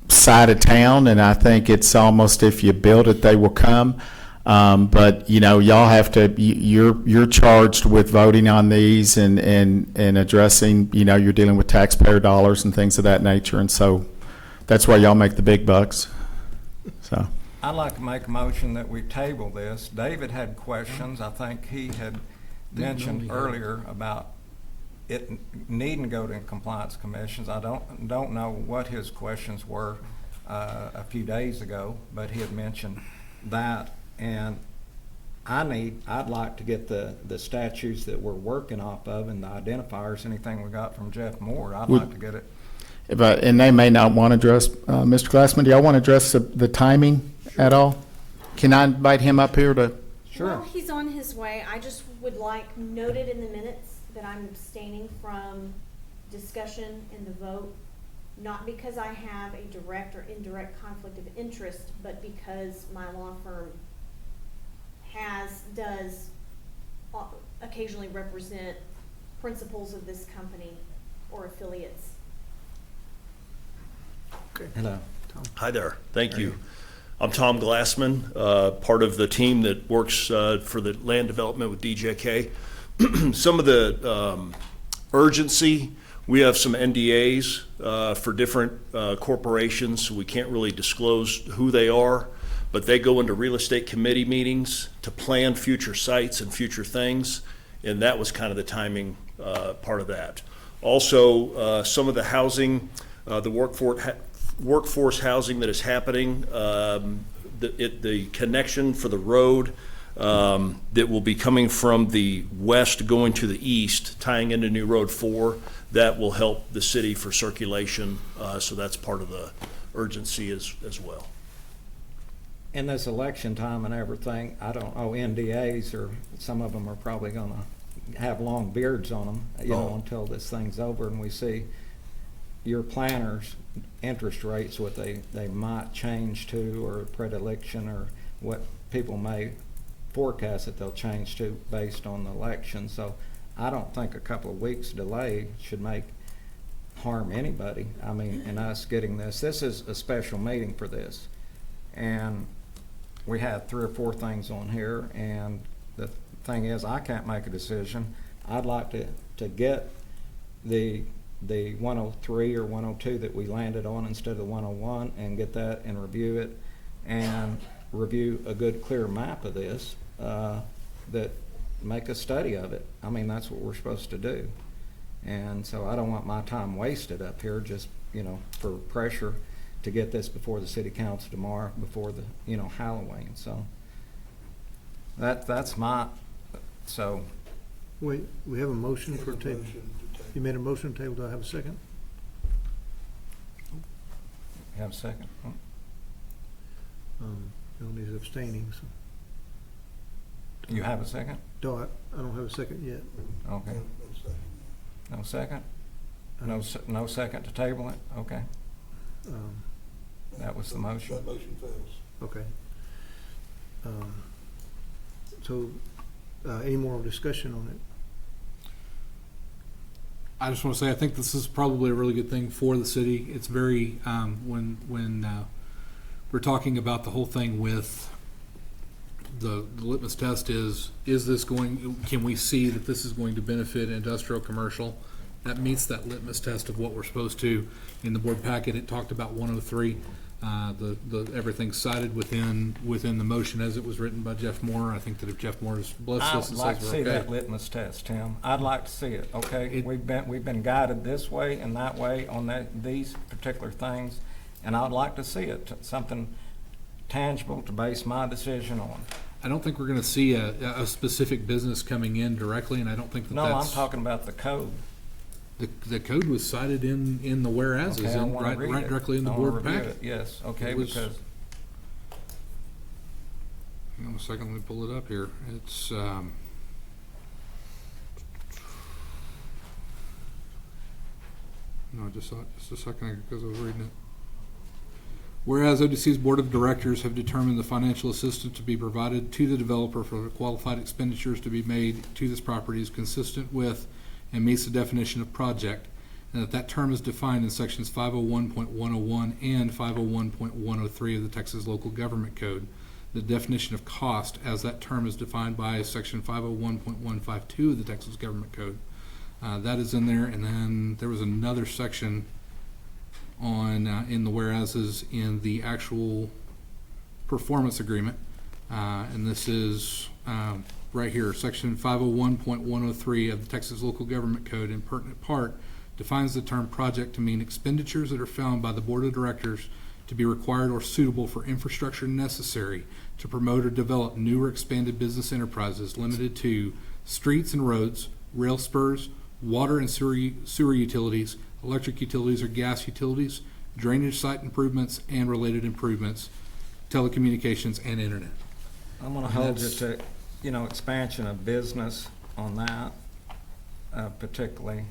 side of town, and I think it's almost if you build it, they will come. But y'all have to. You're charged with voting on these and addressing. You're dealing with taxpayer dollars and things of that nature, and so that's why y'all make the big bucks. So I'd like to make a motion that we table this. David had questions. I think he had mentioned earlier about it needing to go to compliance commissions. I don't know what his questions were a few days ago, but he had mentioned that, and I'd like to get the statutes that we're working off of and the identifiers, anything we got from Jeff Moore. I'd like to get it. And they may not want to address, Mr. Glassman, do y'all want to address the timing at all? Can I invite him up here to? Sure. Well, he's on his way. I just would like noted in the minutes that I'm abstaining from discussion and the vote, not because I have a direct or indirect conflict of interest, but because my law firm does occasionally represent principals of this company or affiliates. Okay. Hello. Hi there. Thank you. I'm Tom Glassman, part of the team that works for the land development with DJK. Some of the urgency, we have some NDAs for different corporations, so we can't really disclose who they are, but they go into real estate committee meetings to plan future sites and future things, and that was kind of the timing part of that. Also, some of the housing, the workforce housing that is happening, the connection for the road that will be coming from the west going to the east, tying into New Road 4, that will help the city for circulation, so that's part of the urgency as well. In this election time and everything, I don't know, NDAs, or some of them are probably going to have long beards on them, until this thing's over and we see your planners' interest rates, what they might change to, or predilection, or what people may forecast that they'll change to based on the election. So I don't think a couple of weeks delay should harm anybody. I mean, in us getting this is a special meeting for this. And we had 3 or 4 things on here, and the thing is, I can't make a decision. I'd like to get the 103 or 102 that we landed on instead of the 101 and get that and review it and review a good, clear map of this, that make a study of it. I mean, that's what we're supposed to do. And so I don't want my time wasted up here just, for pressure to get this before the city council tomorrow, before the, Halloween. So that's my, so. Wait, we have a motion for table. You made a motion to table. Do I have a second? Have a second? Nobody's abstaining, so. You have a second? No, I don't have a second yet. Okay. No second? No second to table it? Okay. That was the motion. That motion fails. Okay. So, any more discussion on it? I just want to say, I think this is probably a really good thing for the city. It's very, when we're talking about the whole thing with the litmus test is this going, can we see that this is going to benefit industrial, commercial? That meets that litmus test of what we're supposed to. In the board packet, it talked about 103. Everything cited within the motion as it was written by Jeff Moore. I think that if Jeff Moore has blessed I us would and like to says see we're that okay. litmus test, Tim. I'd like to see it, okay? We've been guided this way and that way on these particular things, and I'd like to see it, something tangible to base my decision on. I don't think we're going to see a specific business coming in directly, and I don't think that No, I'm that's. talking about the code. The code was cited in the whereas, Okay, I and wanna right read it. directly in the I wanna board review packet. it, yes, okay, It was- because, Hang on a second, let me pull it up here. It's, no, I just saw it just a second ago because I was reading it. Whereas ODC's Board of Directors have determined the financial assistance to be provided to the developer for the qualified expenditures to be made to this property is consistent with and meets the definition of project, and that term is defined in sections 501.101 and 501.103 of the Texas Local Government Code. The definition of cost, as that term is defined by section 501.152 of the Texas Government Code. That is in there, and then there was another section on, in the whereases in the actual performance agreement, and this is right here, section 501.103 of the Texas Local Government Code, in pertinent part, defines the term project to mean expenditures that are found by the Board of Directors to be required or suitable for infrastructure necessary to promote or develop new or expanded business enterprises limited to streets and roads, rail spurs, water and sewer utilities, electric utilities or gas utilities, drainage site improvements and related improvements, telecommunications, and internet. I'm gonna hold you to, expansion of business on that, particularly,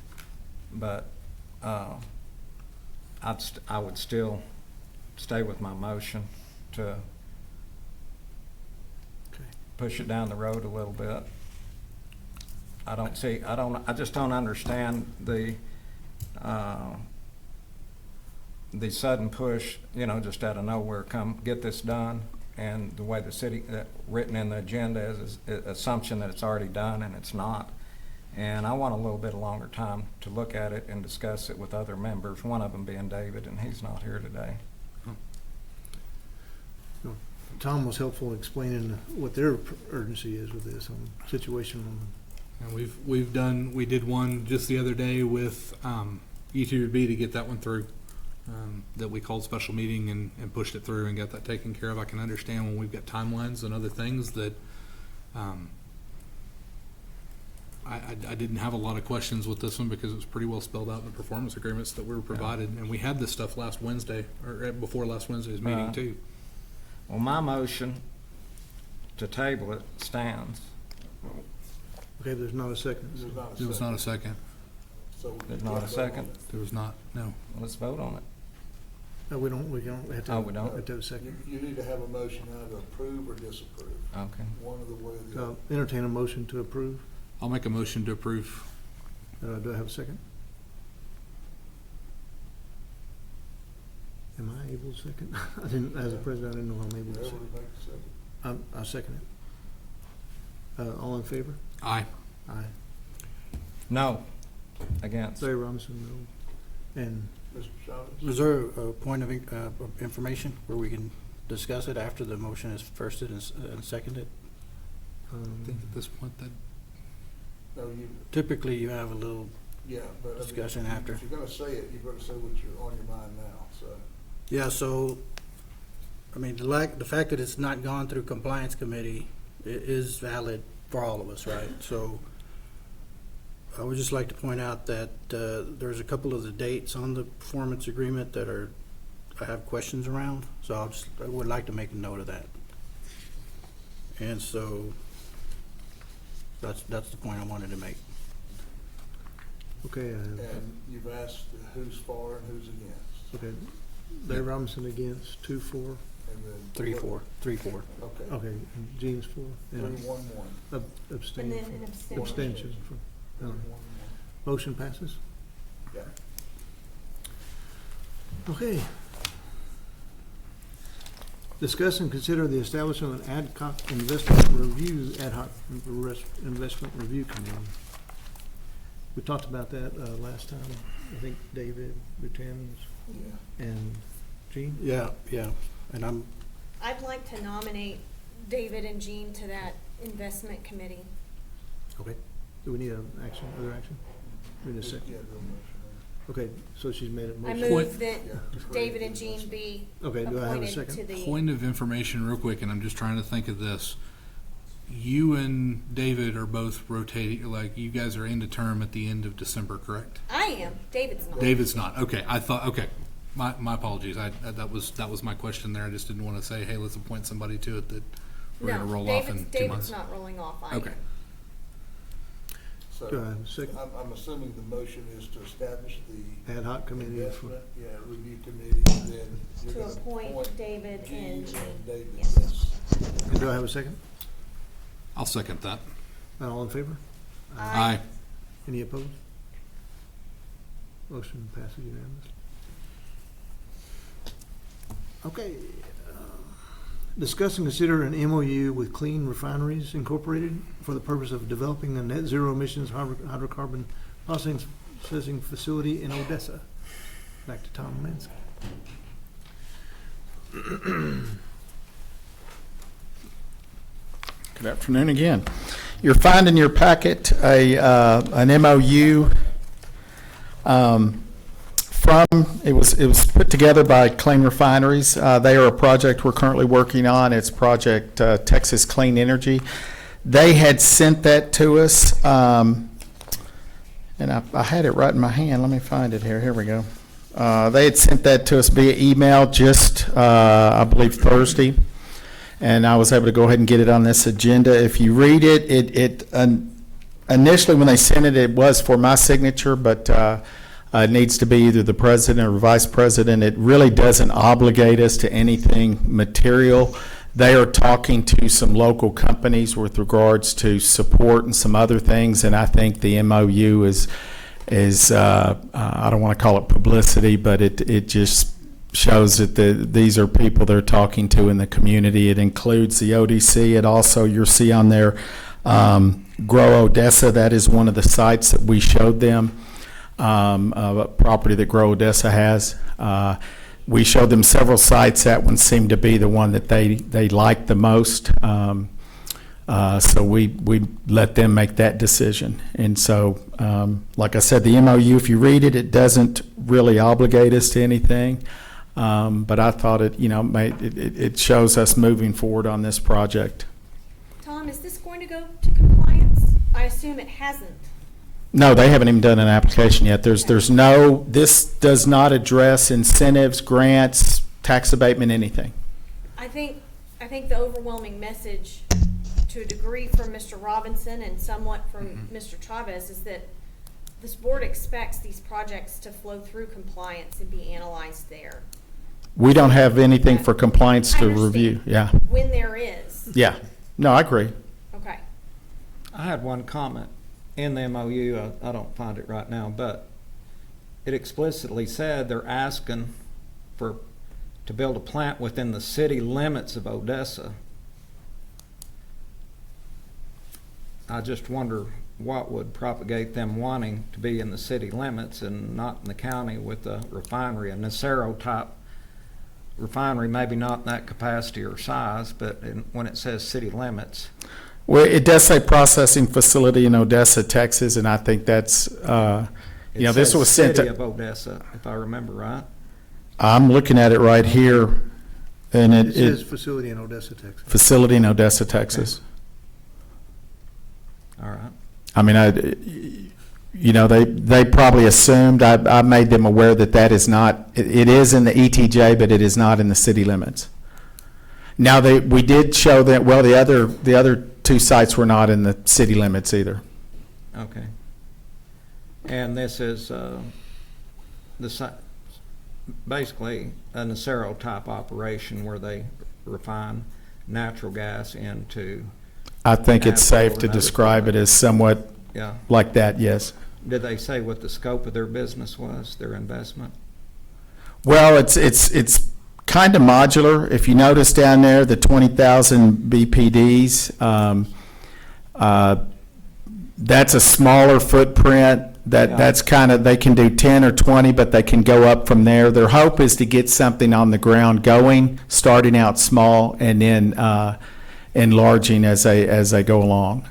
but, I would still stay with my motion to Okay. push it down the road a little bit. I just don't understand the sudden push, just out of nowhere, come get this done, and the way the city, written in the agenda is assumption that it's already done, and it's not. And I want a little bit longer time to look at it and discuss it with other members, one of them being David, and he's not here today. Tom was helpful in explaining what their urgency is with this situation. And we did one just the other day with UTUB to get that one through, that we called special meeting and pushed it through and got that taken care of. I can understand when we've got timelines and other things that I didn't have a lot of questions with this one because it was pretty well spelled out in the performance agreements that we were provided. And we had this stuff last Wednesday, or before last Wednesday's meeting too. Well, my motion to table it stands. Okay, there's not a second. There was not a second. So There's not a second. There was not, no. Let's vote on it. No, we don't have to. Oh, we don't? Have to have a second. You need to have a motion now to approve or disapprove, Okay. one of the way or the other. Entertain a motion to approve. I'll make a motion to approve. Do I have a second? Am I able to second? I didn't, as a president, I didn't know I'm able to Whoever second. makes the second. I'll second it. All in favor? Aye. Aye. No. Against. Larry Robinson, no. And Mr. Chavez? Is there a point of information where we can discuss it after the motion is firsted and seconded? I think at this point that No, you, Typically, you have a little, yeah, but. I mean, Discussion after. If you're gonna say it, you better say what you're on your mind now, so. yeah, so, I mean, the fact that it's not gone through compliance committee is valid for all of us, right? So I would just like to point out that there's a couple of the dates on the performance agreement that I have questions around, so I would like to make a note of that. And so that's the point I wanted to make. okay, And you've asked who's for and who's against, okay, Larry Robinson against, 2-4. and then. 3-4. Okay. Okay, and Gene's for, and 3-1-1. abstain. And then an abstention. Abstention for, 3-1-1. motion passes. Yeah. Okay. Discuss and consider the establishment of an ad hoc investment review committee. We talked about that last time. I think David, Buchanan's, Yeah. and Gene. Yeah, and I'd like to nominate David and Jean to that investment committee. okay. Do we need an action, other action? We need a Yeah, second. real motion. Okay, so she's made a I motion. move that Yeah. David and Jean be Okay, do I have a appointed second? to the. point of information real quick, and I'm just trying to think of this. You and David are both rotating, like you guys are into term at the end of December, correct? I am, David's not. David's not. Okay, I thought, okay. My apologies. That was my question there. I just didn't want to say, hey, let's appoint somebody to it that we're No, going to roll off in 2 David's months. not rolling off either. Okay. So, Do I have a second? I'm assuming the motion is to establish the Ad hoc committee for, investment, review committee, and then you're To gonna appoint David Jean and Jean. David, Yes. yes. and do I have a second? I'll second that. All in favor? Aye. Any opposed? Motion passes unanimously. Okay. Discuss and consider an MOU with Clean Refineries Incorporated for the purpose of developing a net zero emissions hydrocarbon processing facility in Odessa. Back to Tom Mansky. Good afternoon again. You'll find in your packet an MOU it was put together by Clean Refineries. They are a project we're currently working on. It's Project Texas Clean Energy. They had sent that to us, and I had it right in my hand. Let me find it here. Here we go. They had sent that to us via email just, I believe, Thursday. And I was able to go ahead and get it on this agenda. If you read it, initially when they sent it, it was for my signature, but it needs to be either the president or vice president. It really doesn't obligate us to anything material. They are talking to some local companies with regards to support and some other things, and I think the MOU is I don't want to call it publicity, but it just shows that these are people they're talking to in the community. It includes the ODC. It also, you'll see on there, Grow Odessa. That is one of the sites that we showed them, a property that Grow Odessa has. We showed them several sites. That one seemed to be the one that they liked the most. So we let them make that decision. And so, like I said, the MOU, if you read it, it doesn't really obligate us to anything. But I thought it shows us moving forward on this project. Tom, is this going to go to compliance? I assume it hasn't. No, they haven't even done an application yet. This does not address incentives, grants, tax abatement, anything. I think the overwhelming message, to a degree from Mr. Robinson and somewhat from Mr. Chavez, is that this board expects these projects to flow through compliance and be analyzed there. We don't have anything for compliance I to understand. review. Yeah. When there is. Yeah. No, I agree. Okay. I had one comment in the MOU. I don't find it right now, but it explicitly said they're asking to build a plant within the city limits of Odessa. I just wonder what would propagate them wanting to be in the city limits and not in the county with a refinery, a Nacero type refinery, maybe not in that capacity or size, but when it says city limits. Well, it does say processing facility in Odessa, Texas, and I think that's, this was sent City to, of Odessa, if I remember right. I'm looking at it right here, and It says facility in Odessa, Texas. facility in Odessa, Texas. All right. I mean, they probably assumed, I made them aware that is not, it is in the ETJ, but it is not in the city limits. Now, we did show that, well, the other two sites were not in the city limits either. Okay. And this is basically a Nacero type operation where they refine natural gas into, I think it's Natural safe to and describe it other as somewhat yeah. like that, yes. Did they say what the scope of their business was, their investment? Well, it's kind of modular. If you notice down there, the 20,000 BPDs, that's a smaller footprint. That's kind of, they can do 10 or 20, but they can go up from there. Their hope is to get something on the ground going, starting out small and then enlarging as they go along.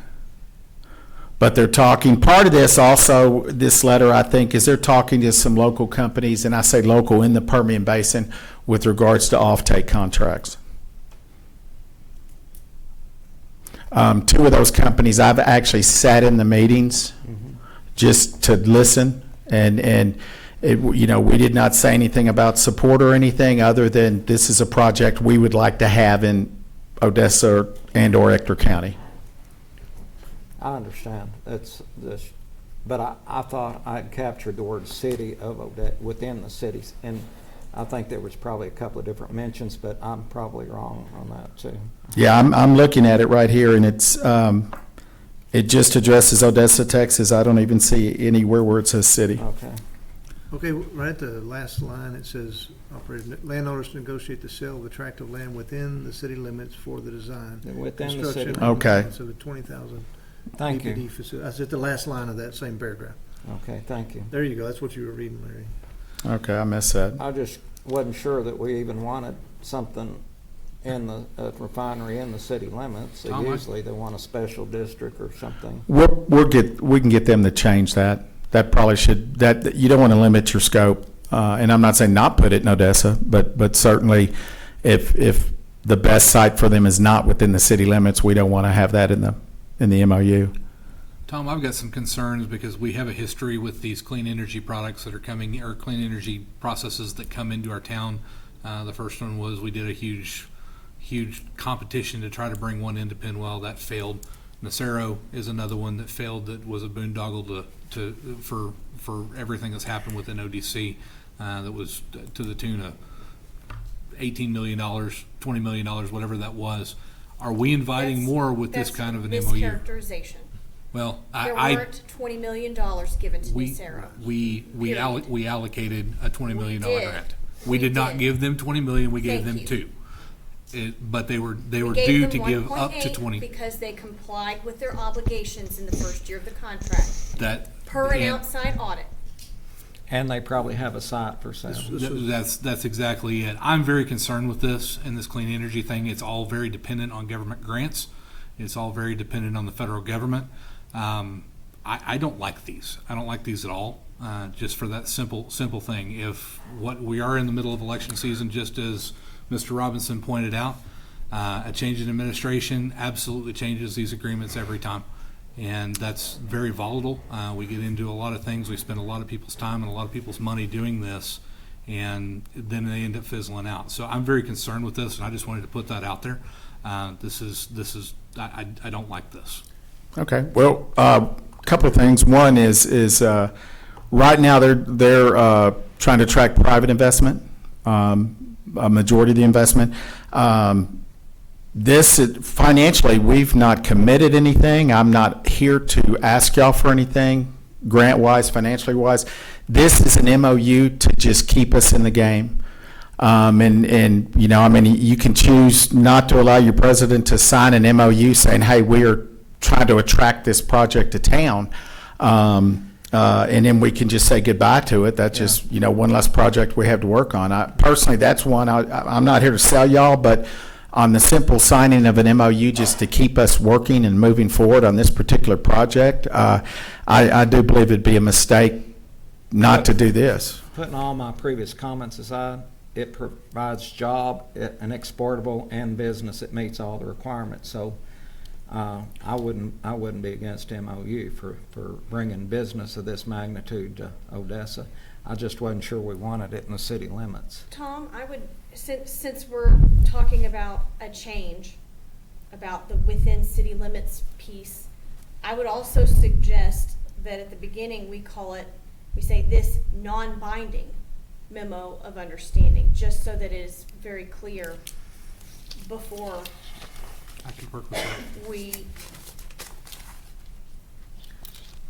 But they're talking, part of this also, this letter, I think, is they're talking to some local companies, and I say local in the Permian Basin, with regards to offtake contracts. Two of those companies, I've actually sat in the meetings just to listen, and we did not say anything about support or anything other than this is a project we would like to have in Odessa and/or Ector County. I understand. That's this, but I thought I'd captured the word city of Odessa within the cities, and I think there was probably a couple of different mentions, but I'm probably wrong on that too. Yeah, I'm looking at it right here, and it's it just addresses Odessa, Texas. I don't even see anywhere where it says city. Okay. Okay, right at the last line, it says, landowners to negotiate the sale of a tract of land within the city limits for the design. Within the construction, city. and Okay. maintenance of a 20,000 Thank BPD you. facility. That's at the last line of that same paragraph. Okay, thank you. There you go, that's what you were reading, Larry. Okay, I missed that. I just wasn't sure that we even wanted something in the refinery in the city limits. Tom, Usually they want a special district or something. We can get them to change that. That probably should, that you don't want to limit your scope. And I'm not saying not put it in Odessa, but certainly if the best site for them is not within the city limits, we don't want to have that in the MOU. Tom, I've got some concerns because we have a history with these clean energy products that are coming, or clean energy processes that come into our town. The first one was we did a huge competition to try to bring one into Penwell. That failed. Nacero is another one that failed, that was a boondoggle for everything that's happened within ODC. That was to the tune of $18 million, $20 million, whatever that was. Are we inviting That's- more with this that's kind of an MOU? mischaracterization. Well, There I weren't $20 million given to we Nacero. we we allocated a $20 million We did. grant. We We did not did. give them 20 million. We gave Thank them you. 2. But they were We due gave to them give up to 1.8 20. because they complied with their obligations in the first year of the contract, That per an and outside audit. And they probably have a site for sale. that's exactly it. I'm very concerned with this and this clean energy thing. It's all very dependent on government grants. It's all very dependent on the federal government. I don't like these. I don't like these at all. Just for that simple thing. If we are in the middle of election season, just as Mr. Robinson pointed out, a change in administration absolutely changes these agreements every time. And that's very volatile. We get into a lot of things. We spend a lot of people's time and a lot of people's money doing this, and then they end up fizzling out. So I'm very concerned with this, and I just wanted to put that out there. I don't like this. Okay. Well, a couple of things. One is right now they're trying to attract private investment, a majority of the investment. Financially, we've not committed anything. I'm not here to ask y'all for anything, grant-wise, financially-wise. This is an MOU to just keep us in the game. You can choose not to allow your president to sign an MOU saying, hey, we are trying to attract this project to town. And then we can just say goodbye to it. That's just, one less project we have to work on. Personally, that's one, I'm not here to sell y'all, but on the simple signing of an MOU just to keep us working and moving forward on this particular project, I do believe it'd be a mistake not to do this. Putting all my previous comments aside, it provides job, an exportable, and business. It meets all the requirements. So I wouldn't be against MOU for bringing business of this magnitude to Odessa. I just wasn't sure we wanted it in the city limits. Tom, I would, since we're talking about a change, about the within city limits piece, I would also suggest that at the beginning we say this non-binding memo of understanding, just so that it is very clear before I can work with that. we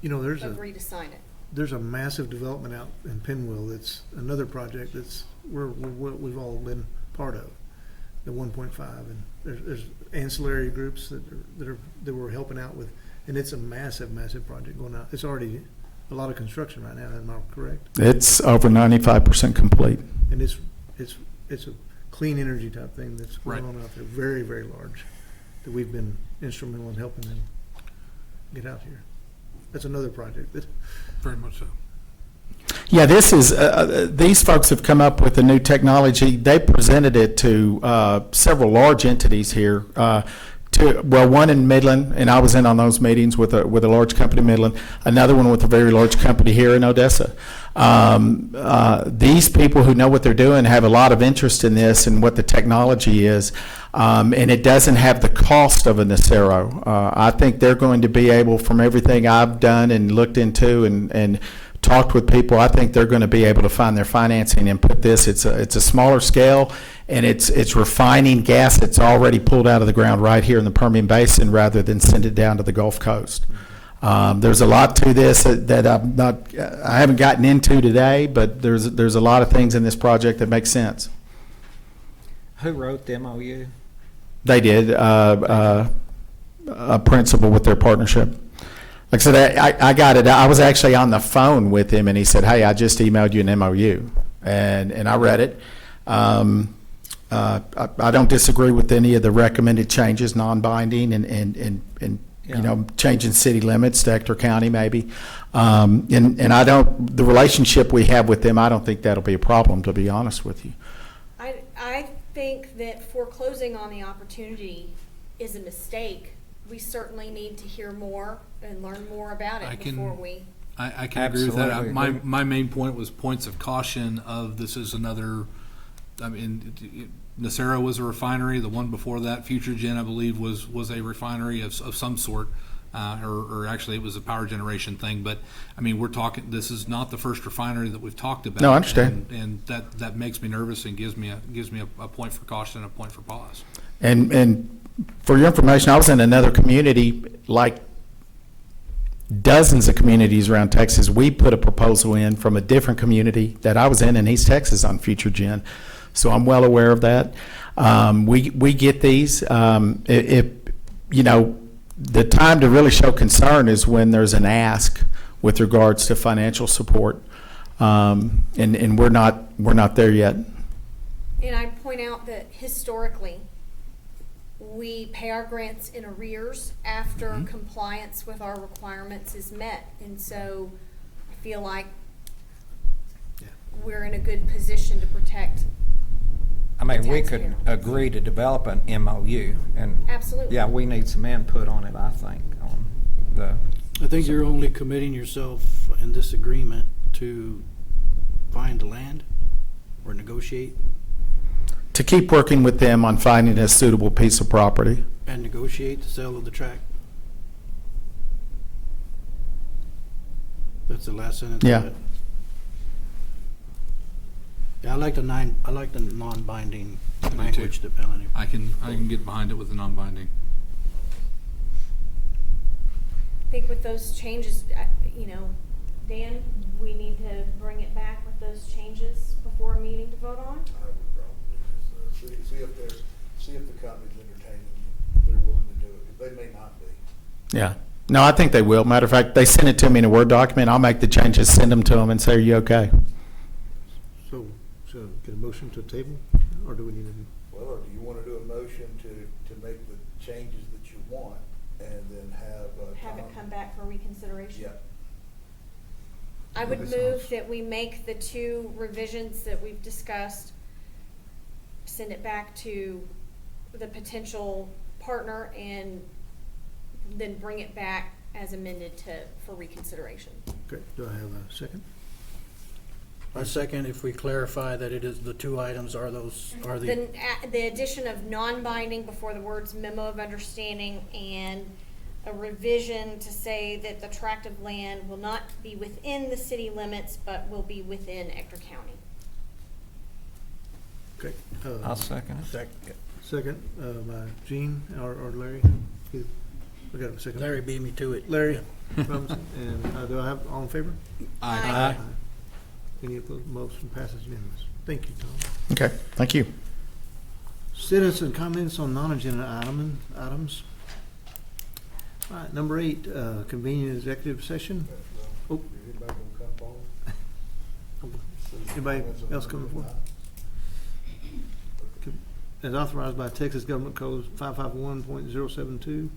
agree to sign it. There's a massive development out in Pinwheel that's another project that's we've all been part of, the 1.5, and there's ancillary groups that we're helping out with, and it's a massive project going out. It's already a lot of construction right now, am I correct? It's over 95% complete. And it's a clean energy type thing that's going Right. on out there, very, very large, that we've been instrumental in helping them get out here. That's another project that, Very much so. Yeah, this is, these folks have come up with a new technology. They presented it to several large entities here. One in Midland, and I was in on those meetings with a large company in Midland, another one with a very large company here in Odessa. These people who know what they're doing have a lot of interest in this and what the technology is, and it doesn't have the cost of a Nacero. I think they're going to be able, from everything I've done and looked into and talked with people, I think they're going to be able to find their financing and put this. It's a smaller scale, and it's refining gas that's already pulled out of the ground right here in the Permian Basin rather than send it down to the Gulf Coast. There's a lot to this that I haven't gotten into today, but there's a lot of things in this project that make sense. Who wrote the MOU? They did a principal with their partnership. Like I said, I got it. I was actually on the phone with him, and he said, "Hey, I just emailed you an MOU," and I read it. I don't disagree with any of the recommended changes, non-binding and changing city limits to Ector County maybe. And I don't, the relationship we have with them, I don't think that'll be a problem, to be honest with you. I think that foreclosing on the opportunity is a mistake. We certainly need to hear more and learn more about it before we. I can agree with that. Absolutely. My main point was points of caution of this is another, Nacero was a refinery. The one before that, Future Gen, I believe, was a refinery of some sort. Or actually it was a power generation thing. But, we're talking, this is not the first refinery that we've talked about. No, I understand. And that makes me nervous and gives me a point for caution and a point for pause. And for your information, I was in another community, like dozens of communities around Texas. We put a proposal in from a different community that I was in East Texas on Future Gen. So I'm well aware of that. We get these. The time to really show concern is when there's an ask with regards to financial support, and we're not there yet. And I point out that historically, we pay our grants in arrears after compliance with our requirements is met. And so I feel like we're in a good position to protect. We could agree to develop an MOU, and Absolutely. yeah, we need some input on it, I think, on the. I think you're only committing yourself in this agreement to find the land or negotiate To keep working with them on finding a suitable piece of property. and negotiate the sale of the tract. That's the last sentence. Yeah. Of it. Yeah, I like the non-binding language that Melanie. I can get behind it with the non-binding. I think with those changes, Dan, we need to bring it back with those changes before a meeting to vote on. I would probably see if the company's entertaining, if they're willing to do it, 'cause they may not be. Yeah. No, I think they will. Matter of fact, they send it to me in a Word document. I'll make the changes, send them to them, and say, are you okay? So get a motion to table, or do we need to? Well, or do you want to do a motion to make the changes that you want and then have, Have it Tom- come back for reconsideration? Yeah. I would Okay, move sounds- that we make the two revisions that we've discussed, send it back to the potential partner, and then bring it back as amended for reconsideration. Okay, do I have a second? A second, if we clarify that it is, the two items are Then the addition of non-binding before the words memo of understanding, and a revision to say that the tract of land will not be within the city limits, but will be within Ector County. Okay. I'll second it. Second, by Gene or Larry. Either- We got a second. Larry beat me to it. Larry, Robinson, and do I have all in favor? Aye. Any opposed? Motion passes unanimous. Thank you, Tom. Okay, thank you. Citizen comments on non-agenda items. All right, number 8, convening an executive session. Oh. Anybody gonna come forward? Anybody else coming forward? As authorized by Texas Government Code 551.072,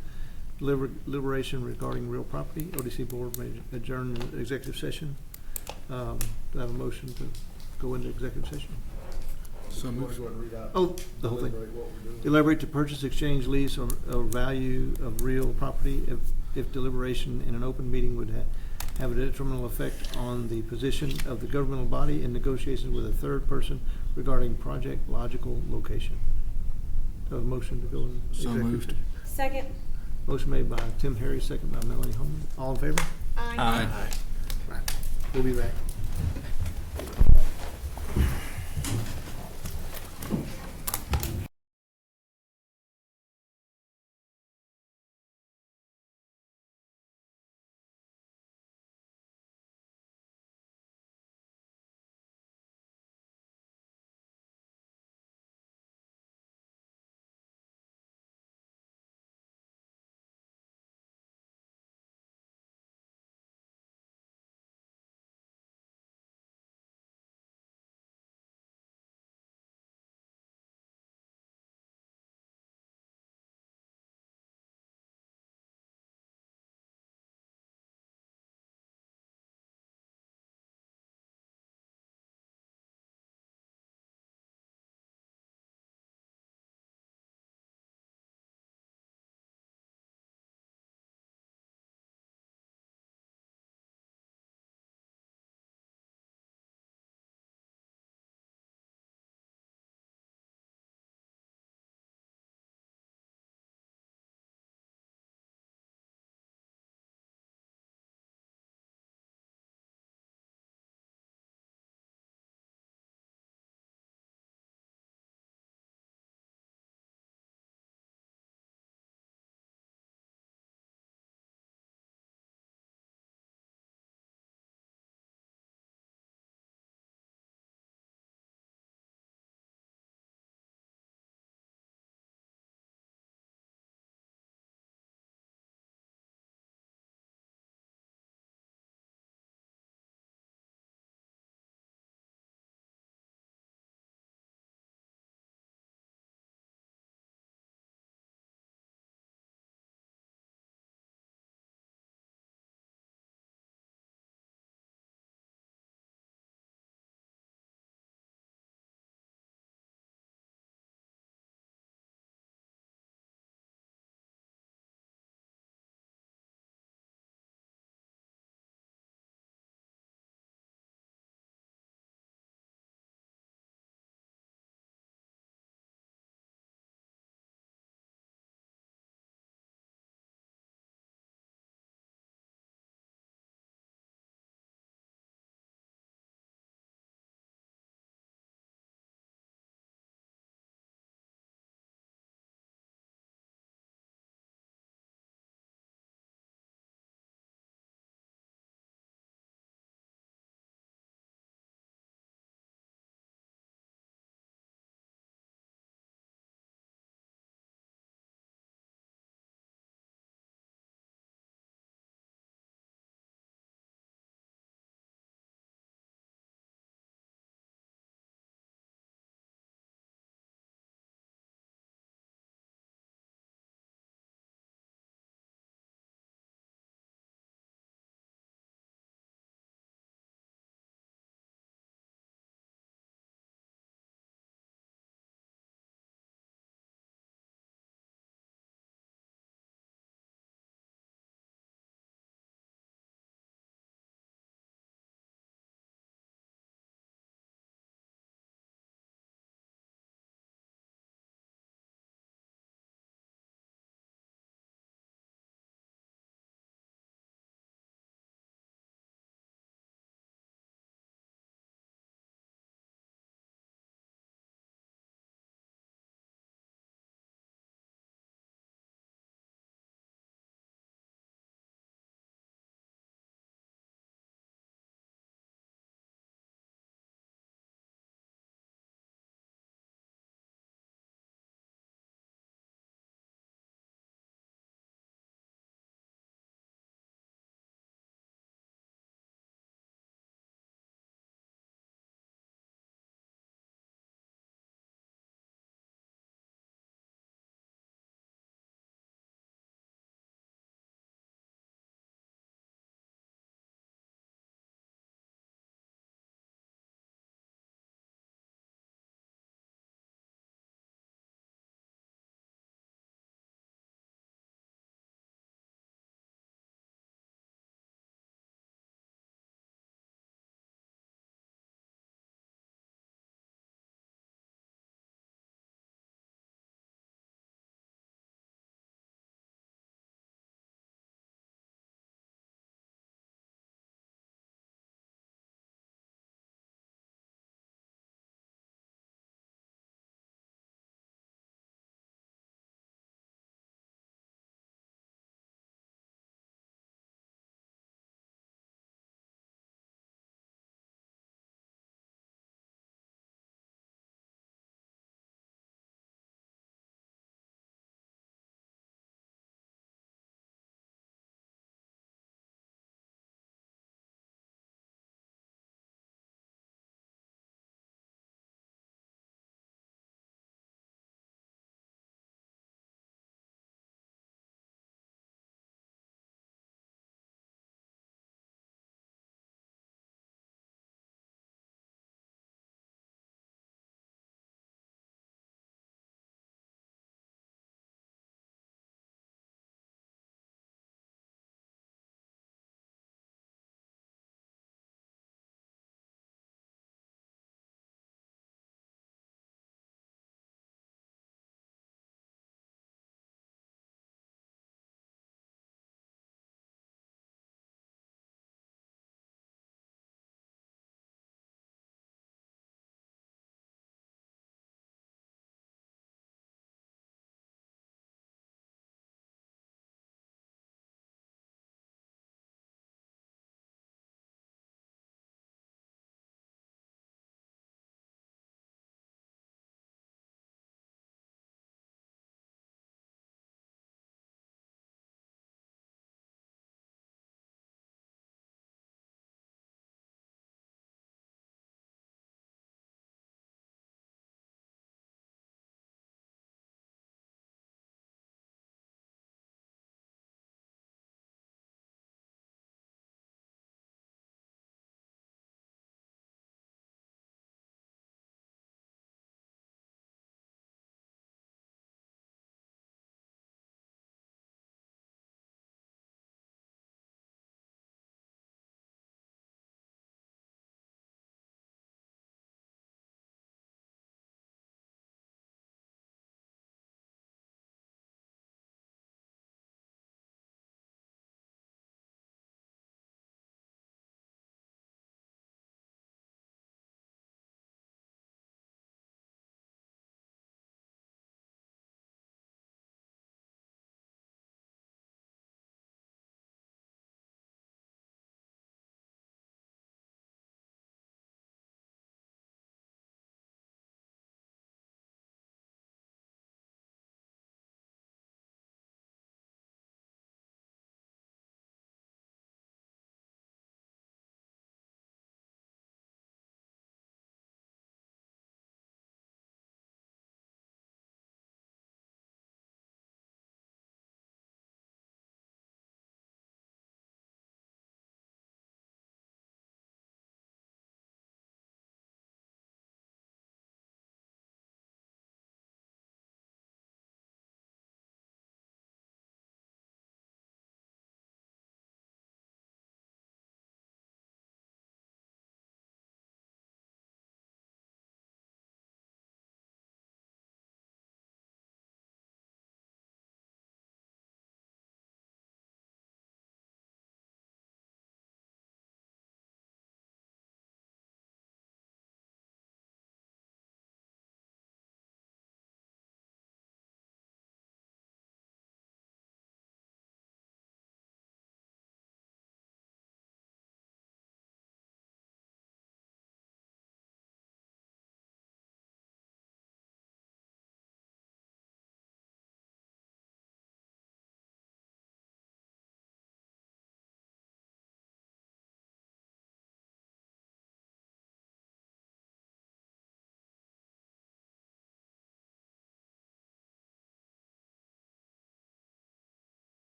deliberation regarding real property. ODC Board may adjourn the executive session. Do I have a motion to go into executive session? So You wanna moved. go ahead and read out? Oh, the whole thing. Deliberate what we're doing? Deliberate to purchase, exchange, lease, or value of real property if deliberation in an open meeting would have a detrimental effect on the position of the governmental body in negotiations with a third person regarding project logical location. Do I have a motion to go in So executive moved. session? Second. Motion made by Tim Harry, second by Melanie Holman. All in favor? Aye. Right. We'll be back.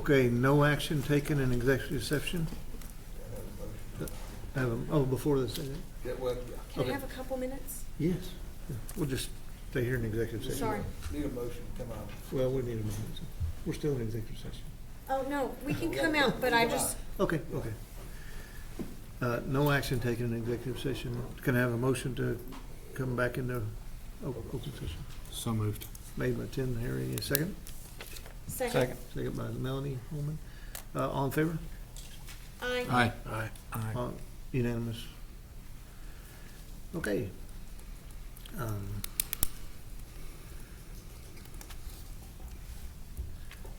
Okay, no action taken in executive session? Before this, Yeah, well, Can I have a couple minutes? yes, we'll just stay here in executive session. Sorry. need a motion to come out. Well, we need a moment, we're still in executive session. Oh, no, we can come out, but I just, Okay. No action taken in executive session. Can I have a motion to come back into open session? So moved. Made by Tim Harry, a second? second. Second by Melanie Holman. All in favor? Aye. Aye. Unanimous. Okay.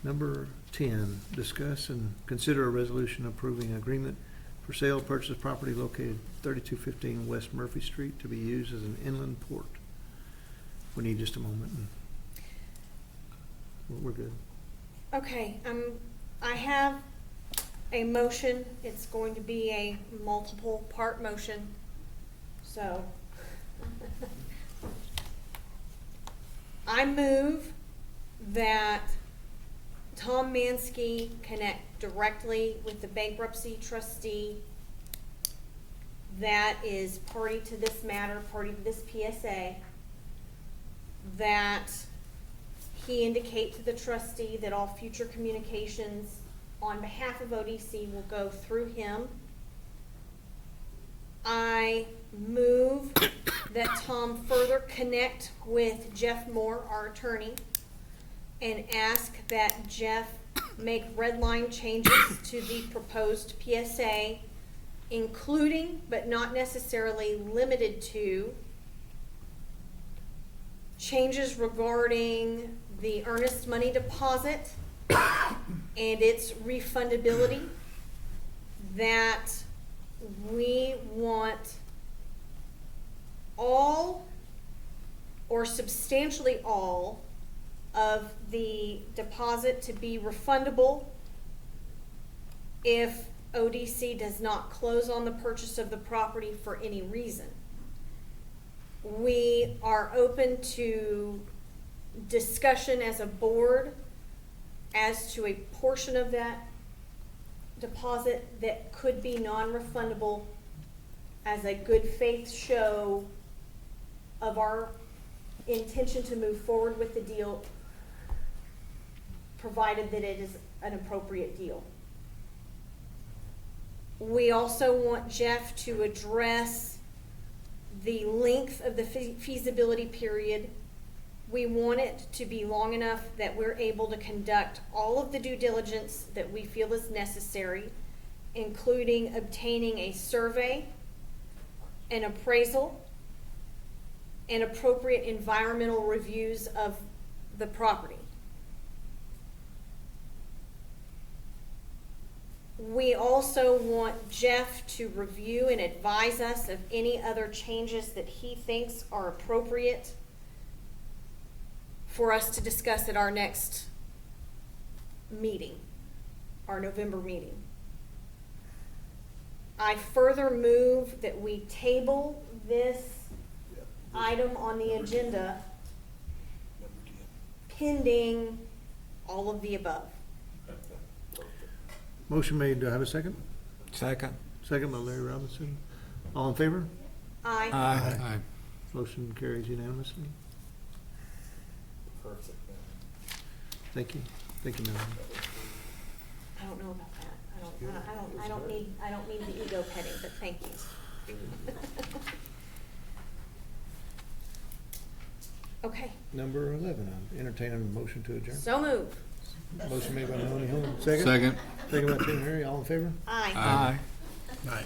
Number 10, discuss and consider a resolution approving agreement for sale of purchase of property located 3215 West Murphy Street to be used as an inland port. We need just a moment. We're good. Okay, I have a motion. It's going to be a multiple part motion, so. I move that Tom Mansky connect directly with the bankruptcy trustee that is party to this matter, party to this PSA, that he indicate to the trustee that all future communications on behalf of ODC will go through him. I move that Tom further connect with Jeff Moore, our attorney, and ask that Jeff make red line changes to the proposed PSA, including but not necessarily limited to changes regarding the earnest money deposit and its refundability, that we want all or substantially all of the deposit to be refundable if ODC does not close on the purchase of the property for any reason. We are open to discussion as a board as to a portion of that deposit that could be non-refundable as a good faith show of our intention to move forward with the deal, provided that it is an appropriate deal. We also want Jeff to address the length of the feasibility period. We want it to be long enough that we're able to conduct all of the due diligence that we feel is necessary, including obtaining a survey, an appraisal, and appropriate environmental reviews of the property. We also want Jeff to review and advise us of any other changes that he thinks are appropriate for us to discuss at our next meeting, our November meeting. I further move that we table this item on the agenda pending all of the above. Motion made, do I have a second? Second. Second by Larry Robinson. All in favor? Aye. Aye. Motion carries unanimously. Perfect, man. Thank you. Thank you, Melanie. I don't know about that. I don't need the ego petting, but thank you. Okay, Number 11, I entertain a motion to adjourn. so moved. Motion made by Melanie Holman. Second? Second. Second by Tim Harry. All in favor? Aye. Aye. Aye.